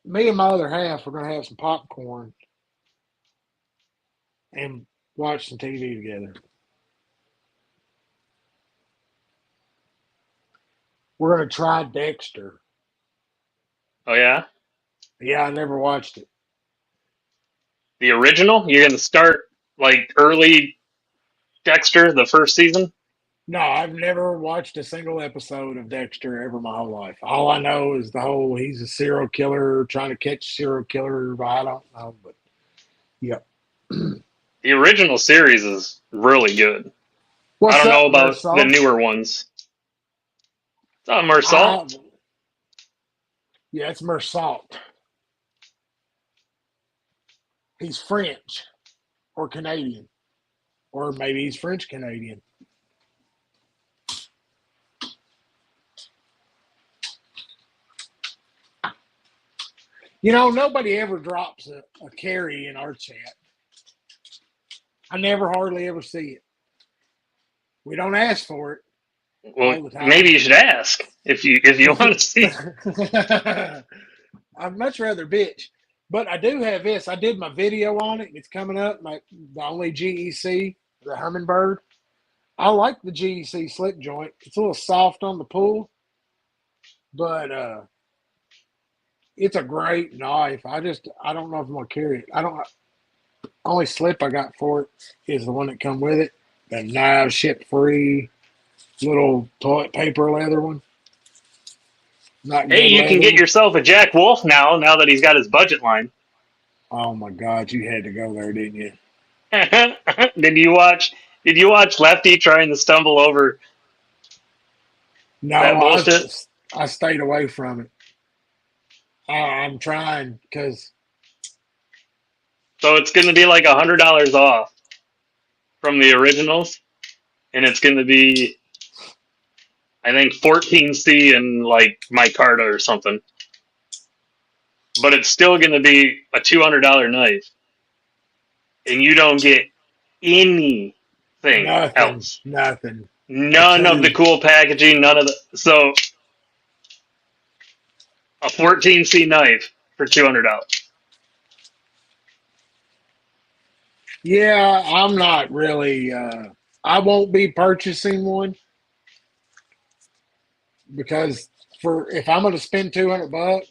me and my other half are gonna have some popcorn and watch some TV together. We're gonna try Dexter.
Oh yeah,
Yeah, I never watched it.
the original. You're gonna start like early Dexter, the first season.
No, I've never watched a single episode of Dexter ever my whole life. All I know is the whole he's a serial killer trying to catch serial killer. I don't know, but yeah.
The original series is really good. I
What's
don't know
up,
about the
Marcel?
newer ones. It's not Marcel.
I Yeah, it's Mersalt. He's French or Canadian, or maybe he's French Canadian. You know, nobody ever drops a carry in our chat. I never hardly ever see it. We don't ask for it
Well,
all the
maybe
time.
you should ask if you want to see.
I'd much rather bitch. But I do have this. I did my video on it. It's coming up. The only GEC, the Humminbird. I like the GEC slip joint. It's a little soft on the pull, but it's a great knife. I don't know if I'm gonna carry it. I don't. Only slip I got for it is the one that come with it. The knife ship free little toilet paper leather one. Not
Hey,
good
you can
leather
get
one.
yourself a Jack Wolf now. Now that he's got his budget line.
Oh my God, you had to go there, didn't you?
did you watch? Did you watch Lefty trying to stumble over
No,
that bullshit?
I stayed away from it. I'm trying because
So it's going to be like $100 off from the originals, and it's going to be I think 14C and like micarta or something. But it's still going to be a $200 knife, and you don't get anything else.
nothing. A
None of the
two.
cool packaging, none of the so a 14C knife for $200.
Yeah, I'm not really. I won't be purchasing one because for if I'm going to spend $200,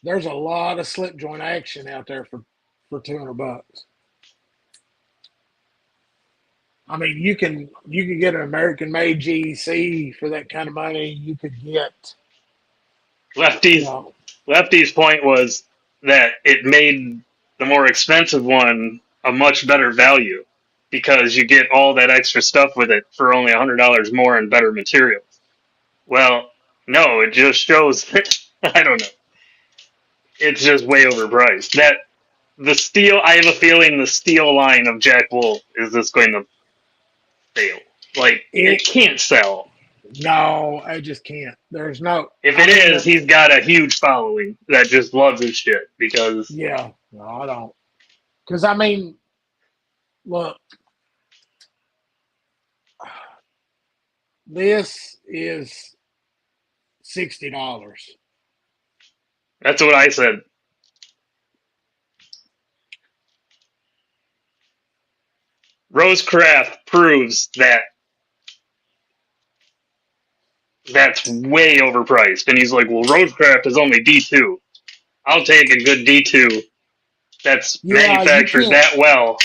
there's a lot of slip joint action out there for $200. I mean, you can get an American made GEC for that kind of money. You could get, you
Lefty's
know,
Lefty's point was that it made the more expensive one a much better value because you get all that extra stuff with it for only $100 more and better materials. Well, no, it just shows that I don't know. It's just way overpriced. That the steel, I have a feeling the steel line of Jack Wolf is just going to fail. Like it
it.
can't sell.
No, I just can't. There's no.
If
I
it
mean,
is, he's got a huge following that just loves his shit because
yeah. No, I don't. Because I mean, look, this is $60.
that's what I said. Rosecraft proves that that's way overpriced. And he's like, well, Rosecraft is only D2. I'll take a good D2 that's
Yeah, you
manufactured
can't.
that well.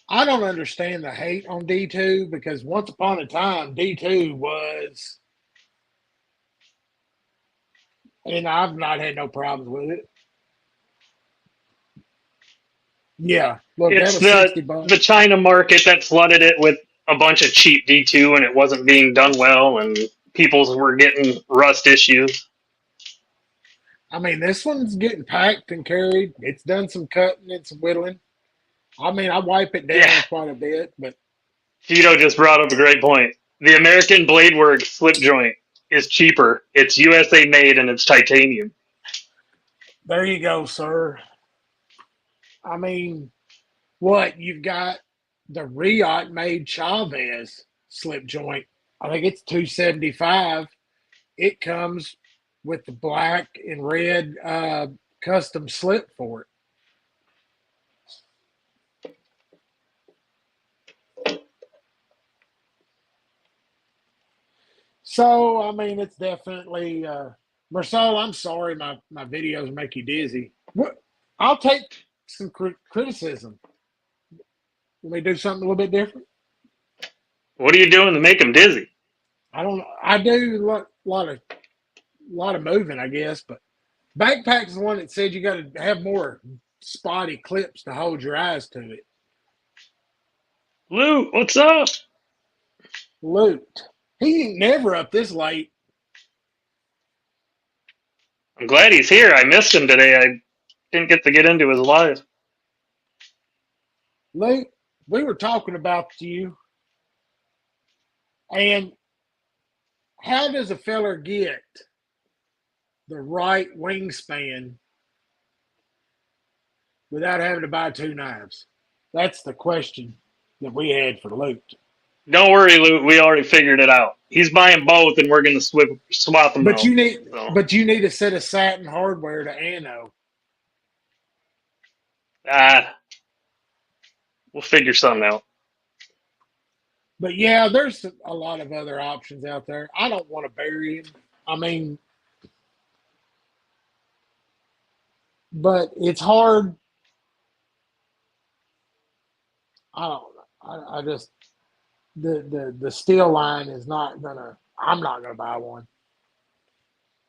I don't understand the hate on D2 because once upon a time D2 was, and I've not had no problems with it. Yeah, look, that
It's
was
the
$60.
China market that flooded it with a bunch of cheap D2 and it wasn't being done well and people were getting rust issues.
I mean, this one's getting packed and carried. It's done some cutting and some whittling. I mean, I wipe it
Yeah,
down quite a bit, but
Tito just brought up a great point. The American blade work slip joint is cheaper. It's USA made and it's titanium.
there you go, sir. I mean, what you've got the Riot made Chavez slip joint. I think it's 275. It comes with the black and red custom slip for it. So I mean, it's definitely Marcel. I'm sorry, my videos make you dizzy. What? I'll take some criticism. Let me do something a little bit different.
What are you doing to make him dizzy?
I don't. I do a lot of moving, I guess, but backpack's the one that said you got to have more spotty clips to hold your eyes to it.
Luke, what's up?
Loot. He ain't never up this late.
I'm glad he's here. I missed him today. I didn't get to get into his life.
Loot, we were talking about you, and how does a feller get the right wingspan without having to buy two knives? That's the question that we had for Loot.
Don't worry, Luke. We already figured it out. He's buying both, and we're gonna swap them
But
out.
you need,
So,
but you need a set of satin hardware to ano.
ah, we'll figure something out.
But yeah, there's a lot of other options out there. I don't want to bury him. I mean, but it's hard. I don't know. I just the steel line is not gonna. I'm not gonna buy one.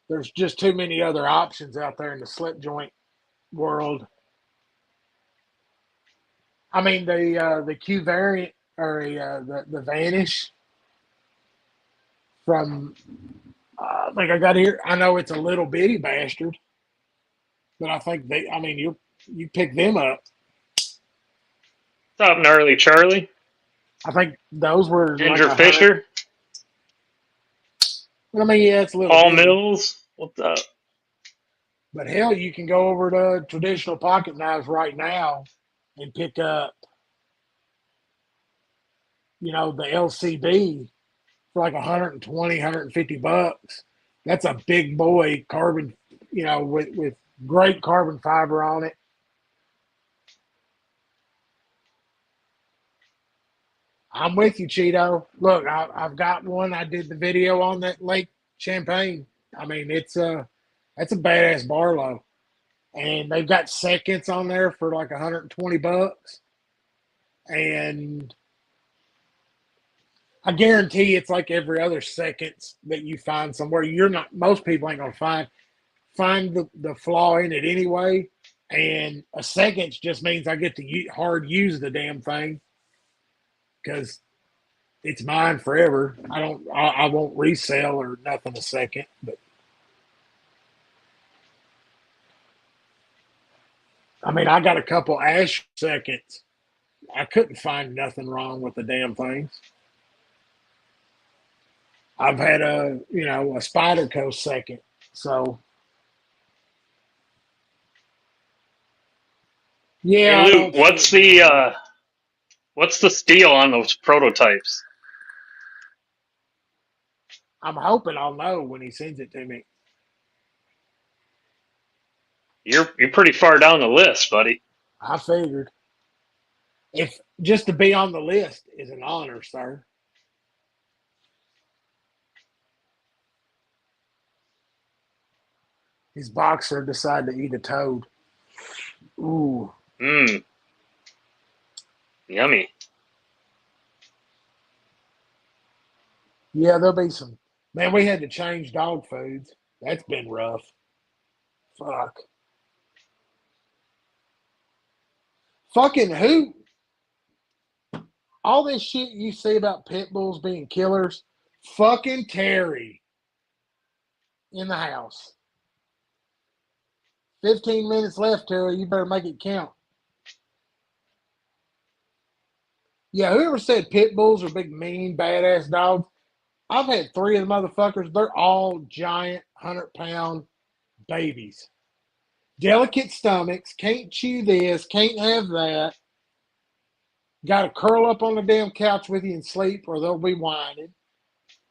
There's just too many other options out there in the slip joint world. I mean, the Q variant or the Vanish from I think I got here. I know it's a little bitty bastard, but I think they. I mean, you pick them up.
What's up, gnarly Charlie?
I think those were like
Ginger
100.
Fisher?
I mean, yeah, it's a little
Paul
bitty,
Mills? What's up?
but hell, you can go over to traditional pocket knives right now and pick up, the LCB for like 120, $150. That's a big boy carbon, with great carbon fiber on it. I'm with you, Cheeto. Look, I've got one. I did the video on that Lake Champagne. I mean, that's a badass Barlow, and they've got seconds on there for like $120, and I guarantee it's like every other seconds that you find somewhere. You're not. Most people ain't gonna find the flaw in it anyway. And a seconds just means I get to hard use the damn thing because it's mine forever. I won't resell or nothing a second. But I mean, I got a couple Ash seconds. I couldn't find nothing wrong with the damn things. I've had a Spider Coast second. So
Hey
yeah, I
Luke,
don't see it being hard.
what's the steal on those prototypes?
I'm hoping I'll know when he sends it to me.
You're pretty far down the list, buddy.
I figured if just to be on the list is an honor, sir. His boxer decided to eat a toad. Ooh,
Mmm, yummy.
yeah, there'll be some. Man, we had to change dog foods. That's been rough. Fuck. Fucking who? All this shit you see about pit bulls being killers. Fucking Terry in the house. 15 minutes left, Terry. You better make it count. Yeah, whoever said pit bulls are big, mean, badass dogs, I've had three of the motherfuckers. They're all giant, 100-pound babies. Delicate stomachs, can't chew this, can't have that. Got to curl up on the damn couch with you and sleep, or they'll be whining.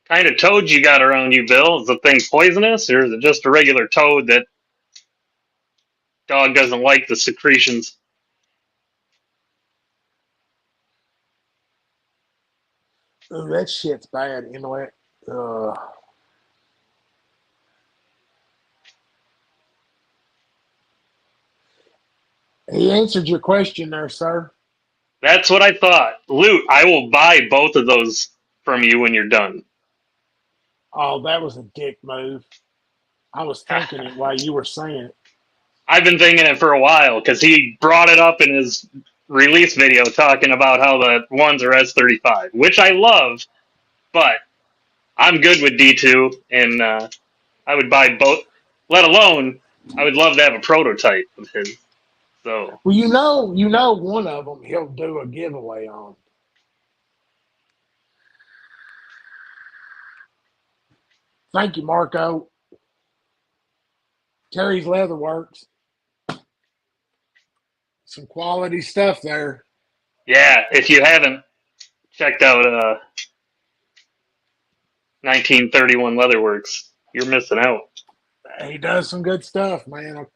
Kind of toad you got around you, Bill? Is the thing poisonous, or is it just a regular toad that dog doesn't like the secretions?
Ooh, that shit's bad, Inlet. Ugh. He answered your question there, sir.
That's what I thought. Loot, I will buy both of those from you when you're done.
Oh, that was a dick move. I was thinking it while you were saying it.
I've been thinking it for a while because he brought it up in his release video talking about how the ones are S35, which I love, but I'm good with D2, and I would buy both. Let alone, I would love to have a prototype of his. So,
Well, one of them he'll do a giveaway on. Thank you, Marco. Terry's Leatherworks. Some quality stuff there.
yeah, if you haven't checked out 1931 Leatherworks, you're missing out.
He does some good stuff, man.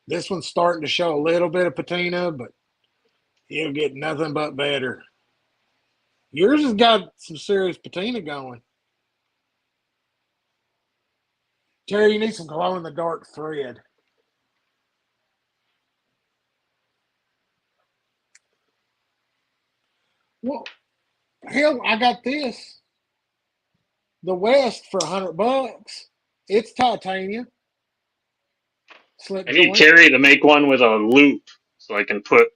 This one's starting to show a little bit of patina, but he'll get nothing but better. Yours has got some serious patina going. Terry, you need some glow in the dark thread. Well, hell, I got this. The West for $100. It's titanium. Slip
I need
joint.
Terry to make one with a loop so I can put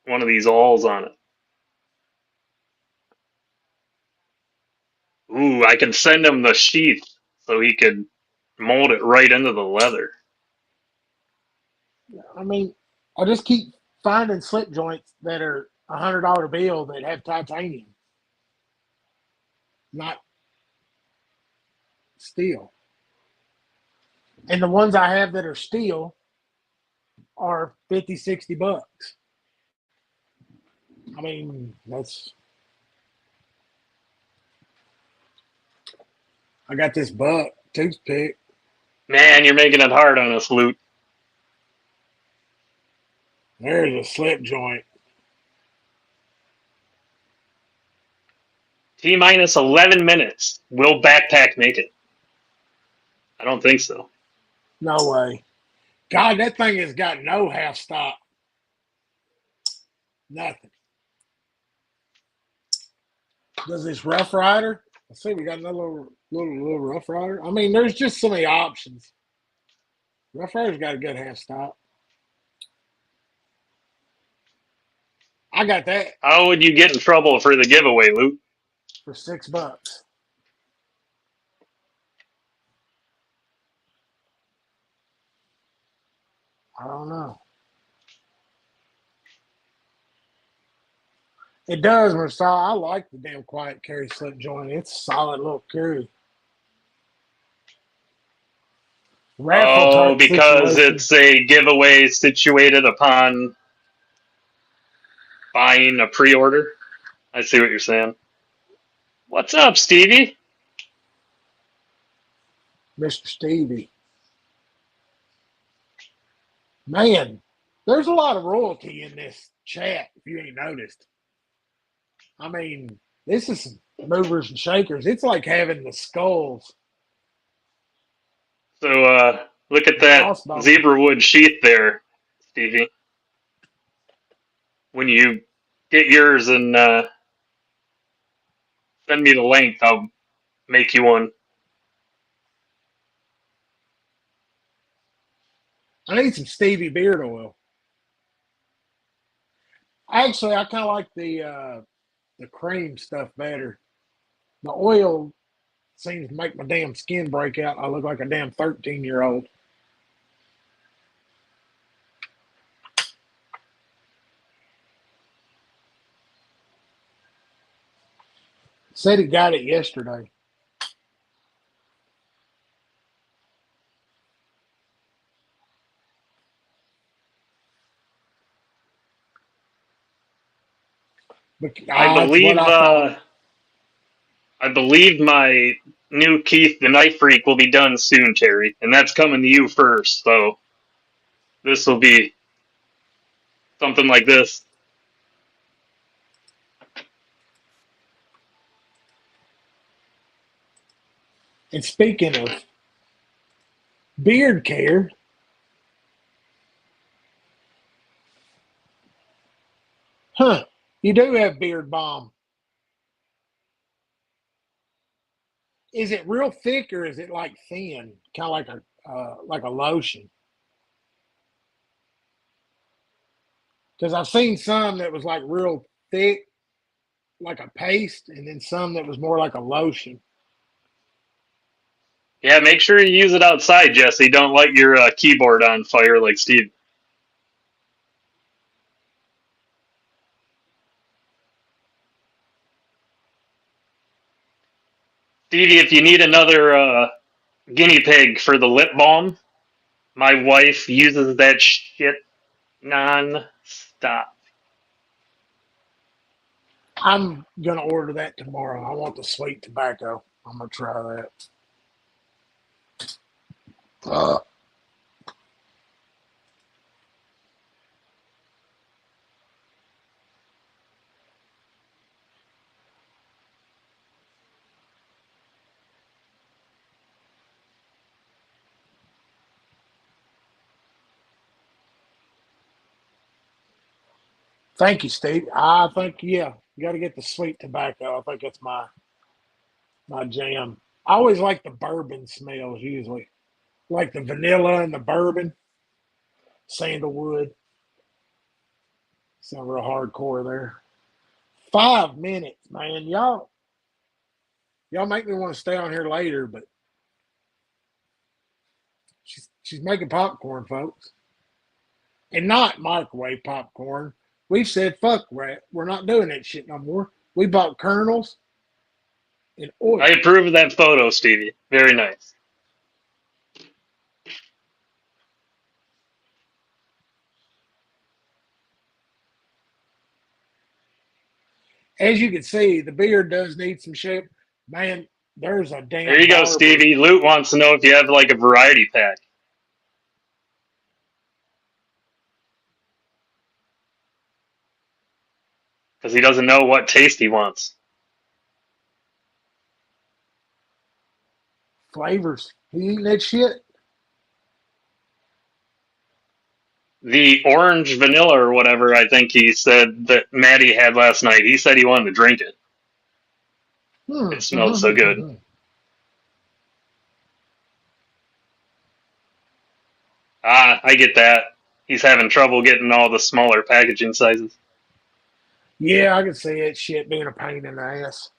one of these awls on it. Ooh, I can send him the sheath so he could mold it right into the leather.
I mean, I just keep finding slip joints that are $100 bill that have titanium, not steel. And the ones I have that are steel are 50, $60. I mean, I got this buck toothpick.
Man, you're making it hard on us, Loot.
There's a slip joint.
T minus 11 minutes. Will Backpack make it? I don't think so.
No way. God, that thing has got no half stop. Nothing. Does this Rough Rider? I see we got another little Rough Rider. I mean, there's just so many options. Rough Rider's got a good half stop. I got that
How would you get in trouble for the giveaway, Loot?
for $6. I don't know. It does, Marcel. I like the damn quiet carry slip joint. It's a solid little carry. Raffle
Oh,
type
because
situation.
it's a giveaway situated upon buying a pre-order. I see what you're saying. What's up, Stevie?
Mr. Stevie. Man, there's a lot of royalty in this chat, if you ain't noticed. I mean, this is some movers and shakers. It's like having the skulls.
So, look at
The
that
crossbones.
zebra wood sheath there, Stevie. When you get yours and send me the link, I'll make you one.
I need some Stevie beard oil. Actually, I kind of like the cream stuff better. The oil seems to make my damn skin break out. I look like a damn 13-year-old. Said he got it yesterday. But
I
that's what
believe
I thought.
I believe my new Keith the Knife Freak will be done soon, Terry, and that's coming to you first. So this will be something like this.
And speaking of beard care, Huh. You do have beard balm. Is it real thick or is it like thin? Kind of like a lotion. Because I've seen some that was like real thick, like a paste, and then some that was more like a lotion.
Yeah, make sure you use it outside, Jesse. Don't light your keyboard on fire like Steve. Stevie, if you need another guinea pig for the lip balm, my wife uses that shit non-stop.
I'm gonna order that tomorrow. I want the sweet tobacco. I'm gonna try that. Uh, Thank you, Steve. I think you got to get the sweet tobacco. I think that's my jam. I always like the bourbon smells. Usually, like the vanilla and the bourbon, sandalwood. Sound real hardcore there. 5 minutes, man. Y'all make me want to stay on here later, but she's making popcorn, folks, and not microwave popcorn. We've said fuck that. We're not doing that shit no more. We bought kernels and
I
oil.
approve of that photo, Stevie. Very nice.
As you can see, the beard does need some shape. Man, there's a
There
damn
you go,
barber.
Stevie. Loot wants to know if you have like a variety pack because he doesn't know what taste he wants.
Flavors. He eating that shit?
The orange vanilla or whatever, I think he said that Maddie had last night. He said he wanted to drink it. It smelled so good. Ah, I get that. He's having trouble getting all the smaller packaging sizes.
Yeah, I can see that shit being a pain in the ass.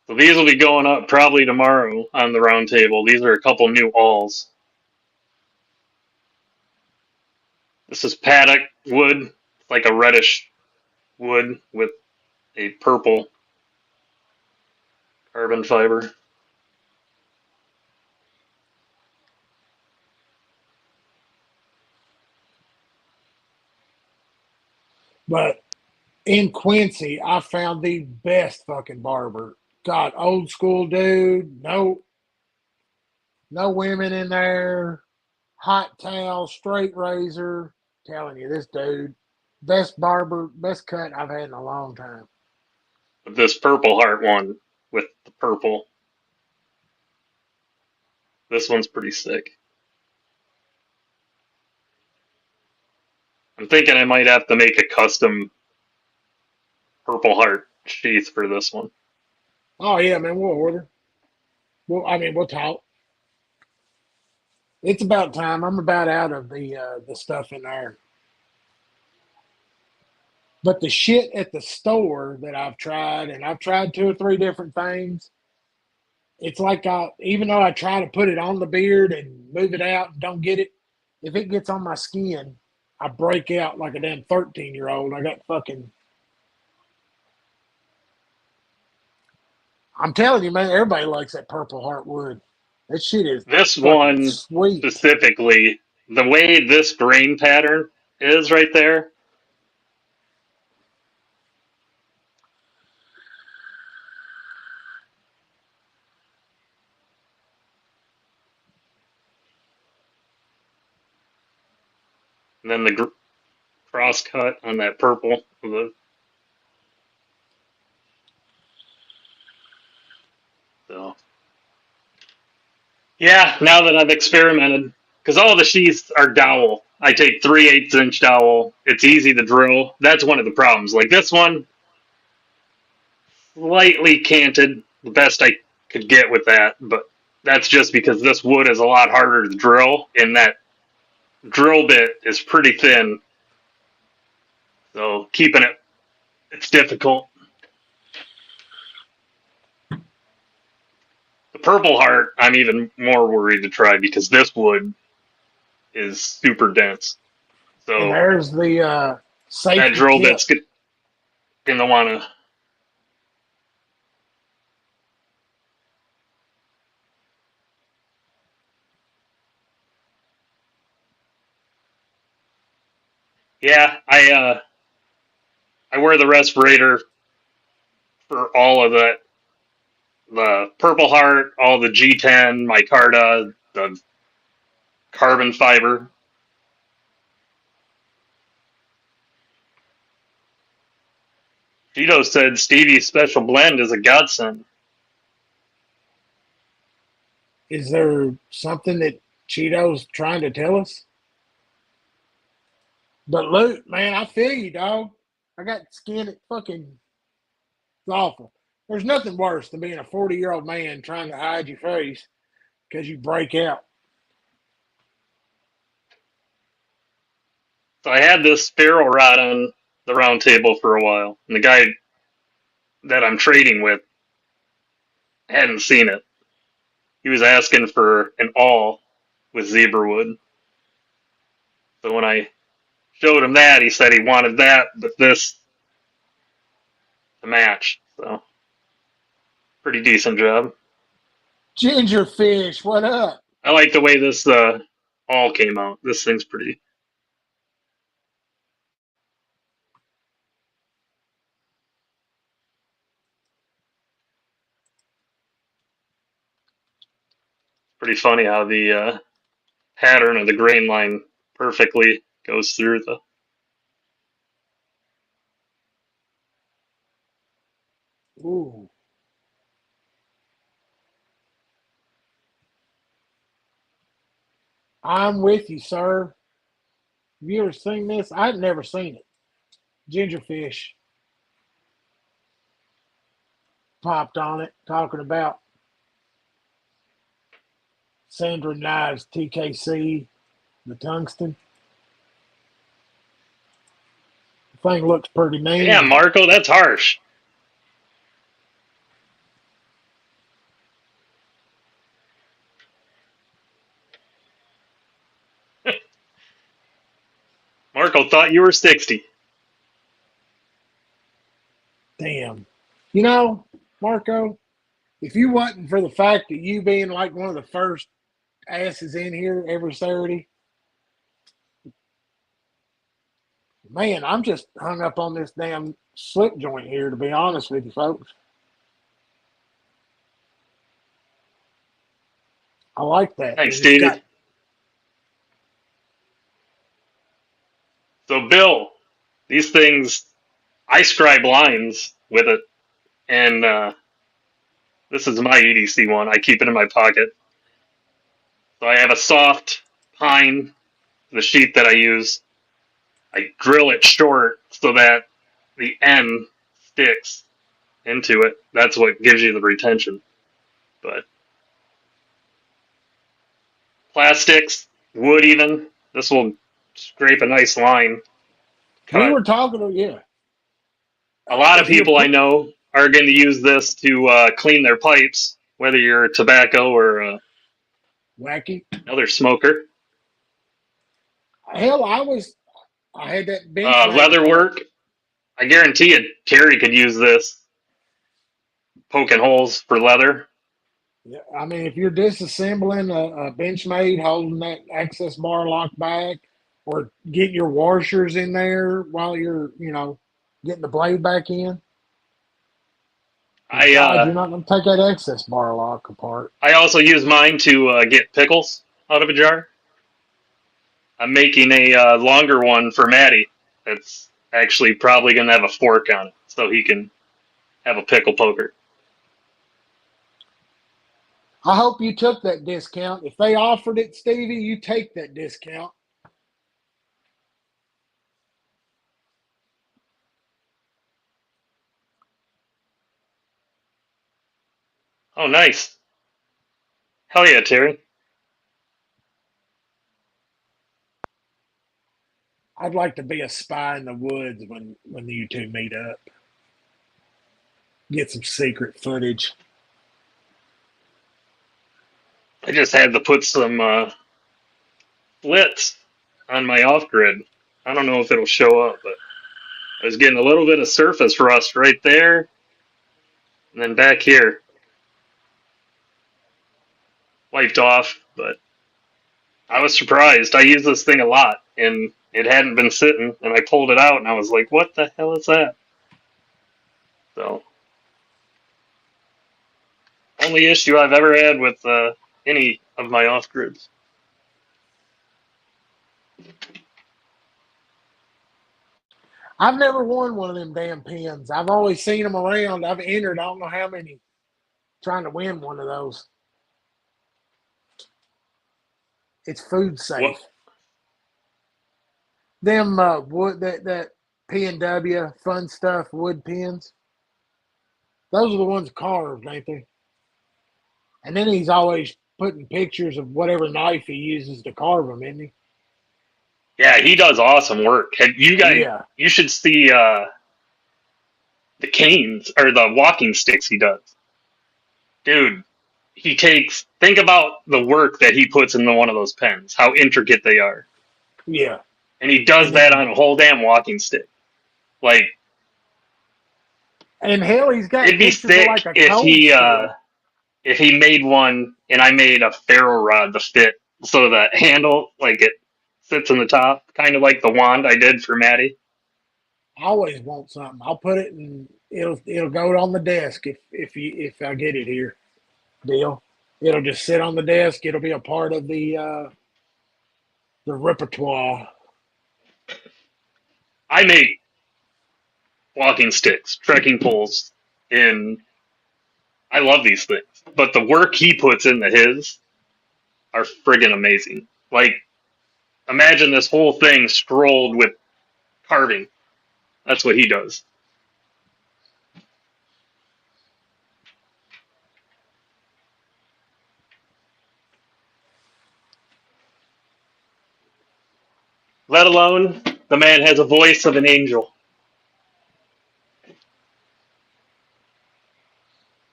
So these will be going up probably tomorrow on the round table. These are a couple new alls. This is paddock wood. It's like a reddish wood with a purple carbon fiber.
But in Quincy, I found the best fucking barber. God, old school dude. No women in there. Hot towel, straight razor. Telling you, this dude, best barber, best cut I've had in a long time.
But this purple heart one with the purple. This one's pretty sick. I'm thinking I might have to make a custom purple heart sheath for this one.
Oh yeah, man, we'll order. We'll talk. It's about time. I'm about out of the stuff in there. But the shit at the store that I've tried, and I've tried two or three different things. It's like even though I try to put it on the beard and move it out and don't get it, if it gets on my skin, I break out like a damn 13-year-old. I got fucking. I'm telling you, man, everybody likes that purple heartwood. That shit is
This
fucking
one
sweet.
specifically, the way this grain pattern is right there, and then the cross cut on that purple. So yeah, now that I've experimented, because all the sheaths are dowel. I take 3/8 inch dowel. It's easy to drill. That's one of the problems. Like this one, slightly canted, the best I could get with that, but that's just because this wood is a lot harder to drill, and that drill bit is pretty thin. So keeping it's difficult. The Purple Heart, I'm even more worried to try because this wood is super dense.
And
So
there's the
that
safety
drill
tip.
bit's gonna want to. Yeah, I wear the respirator for all of that. The Purple Heart, all the G10, micarta, the carbon fiber. Cheeto said Stevie's special blend is a godsend.
Is there something that Cheeto's trying to tell us? But Luke, man, I feel you, dog. I got skin that fucking it's awful. There's nothing worse than being a 40-year-old man trying to hide your face because you break out.
So I had this ferro rod on the round table for a while, and the guy that I'm trading with hadn't seen it. He was asking for an awl with zebra wood. So when I showed him that, he said he wanted that, but this to match. So pretty decent job.
Gingerfish, what up?
I like the way this all came out. This thing's pretty funny how the pattern of the grain line perfectly goes through the.
Ooh. I'm with you, sir. Have you ever seen this? I've never seen it. Gingerfish popped on it, talking about Sandra Knives TKC, the tungsten. The thing looks pretty
Yeah,
mean.
Marco, that's harsh. Marco thought you were 60.
Damn. You know, Marco, if you wasn't for the fact that you being like one of the first asses in here every Saturday, man, I'm just hung up on this damn slip joint here, to be honest with you, folks. I like that.
Thanks,
And it's
Stevie.
got,
So, Bill, these things, I scribe lines with it, and this is my EDC one. I keep it in my pocket. So I have a soft pine, the sheet that I use. I drill it short so that the end sticks into it. That's what gives you the retention. But plastics, wood even, this will scrape a nice line
we
cut.
were talking, yeah.
A lot of
If you're
people I know are going to use this to clean their pipes, whether you're a tobacco or
wacky,
another smoker.
hell, I had that Benchmade
Leather
part.
work, I guarantee you, Terry could use this poking holes for leather.
Yeah, I mean, if you're disassembling a Benchmade holding that access bar lock back, or getting your washers in there while you're, getting the blade back in,
I
God, you're not going to take that access bar lock apart.
I also use mine to get pickles out of a jar. I'm making a longer one for Maddie. That's actually probably going to have a fork on it, so he can have a pickle poker.
I hope you took that discount. If they offered it, Stevie, you take that discount.
Oh, nice. Hell yeah, Terry.
I'd like to be a spy in the woods when you two meet up. Get some secret footage.
I just had to put some flits on my off grid. I don't know if it'll show up, but I was getting a little bit of surface rust right there, and then back here, wiped off. But I was surprised. I use this thing a lot, and it hadn't been sitting, and I pulled it out, and I was like, "What the hell is that?" So, only issue I've ever had with any of my off grids.
I've never won one of them damn pins. I've always seen them around. I've entered I don't know how many trying to win one of those. It's food
What?
safe. Them wood that P and W fun stuff wood pins. Those are the ones carved, ain't they? And then he's always putting pictures of whatever knife he uses to carve them, isn't he?
Yeah, he does awesome work. You guys,
Yeah,
you should see the canes or the walking sticks he does. Dude, he takes think about the work that he puts into one of those pens, how intricate they are.
yeah.
And he does
And
that
then
on a whole damn walking stick. Like
and hell, he's got
it'd be
pictures of like
sick
a cold steel.
if he made one and I made a ferro rod to fit so the handle like it sits in the top, kind of like the wand I did for Maddie.
I always want something. I'll put it and it'll go on the desk if I get it here. Deal. It'll just sit on the desk. It'll be a part of the repertoire.
I make walking sticks, trekking poles, and I love these things. But the work he puts into his are friggin' amazing. Like imagine this whole thing scrolled with carving. That's what he does. Let alone the man has a voice of an angel.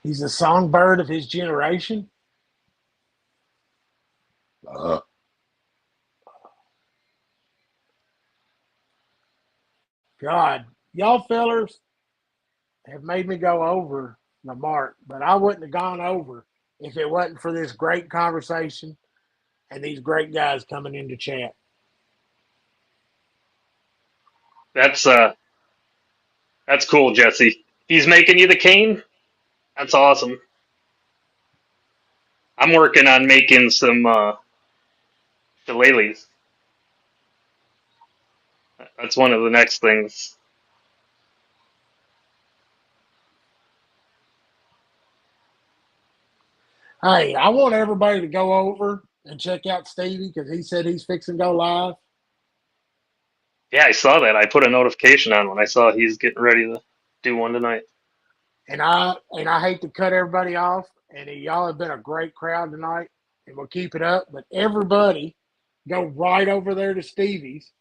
He's a songbird of his generation. Uh, God, y'all fellers have made me go over the mark, but I wouldn't have gone over if it wasn't for this great conversation and these great guys coming into chat.
That's uh that's cool, Jesse. He's making you the cane? That's awesome. I'm working on making some shillelaghs. That's one of the next things.
Hey, I want everybody to go over and check out Stevie because he said he's fixing to go live.
Yeah, I saw that. I put a notification on when I saw he's getting ready to do one tonight.
And I hate to cut everybody off, and y'all have been a great crowd tonight, and we'll keep it up. But everybody, go right over there to Stevie's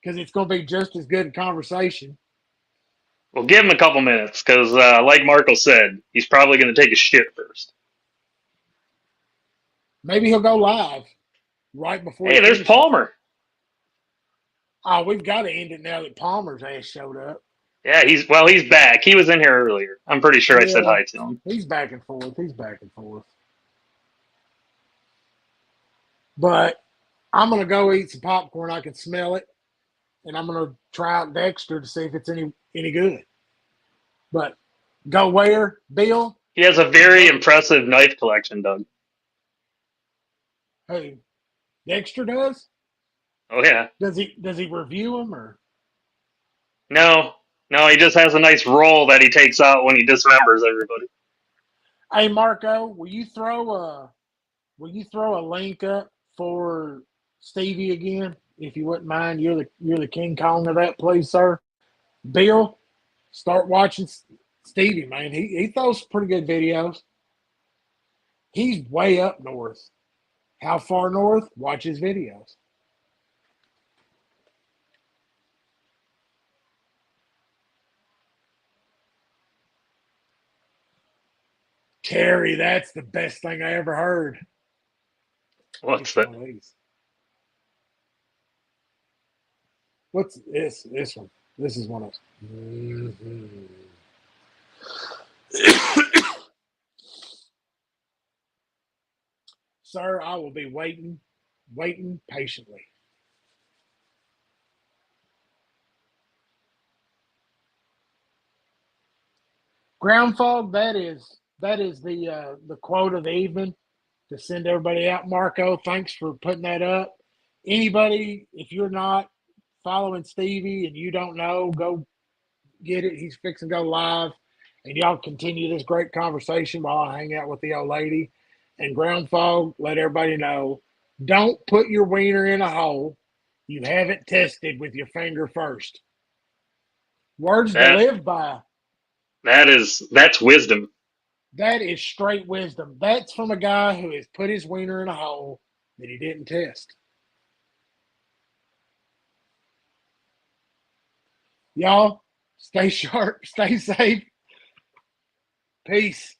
because it's going to be just as good a conversation.
Well, give him a couple minutes because, like Marco said, he's probably going to take a shit first.
Maybe he'll go live right before he
Hey, there's
finishes.
Palmer.
Oh, we've got to end it now that Palmer's ass showed up.
Yeah, he's back. He was in here earlier. I'm pretty sure I said
Yeah,
hi to him.
he's back and forth. He's back and forth. But I'm gonna go eat some popcorn. I can smell it, and I'm gonna try out Dexter to see if it's any good. But go where, Bill?
He has a very impressive knife collection, Doug.
Who Dexter does?
Oh yeah.
Does he review them or?
No, no, he just has a nice roll that he takes out when he dismembers everybody.
Hey Marco, will you throw a link up for Stevie again if you wouldn't mind? You're the King Kong of that place, sir. Bill, start watching Stevie, man. He throws pretty good videos. He's way up north. How far north? Watch his videos. Terry, that's the best thing I ever heard.
What's that?
One of these. What's this? This one. This is one of. Mm-hmm. Sir, I will be waiting patiently. Ground fog. That is the quote of the evening to send everybody out. Marco, thanks for putting that up. Anybody, if you're not following Stevie and you don't know, go get it. He's fixing to go live, and y'all continue this great conversation while I hang out with the old lady. And ground fog, let everybody know, don't put your wiener in a hole you haven't tested with your finger first. Words to
That
live by.
that's wisdom.
That is straight wisdom. That's from a guy who has put his wiener in a hole that he didn't test. Y'all, stay sharp, stay safe. Peace.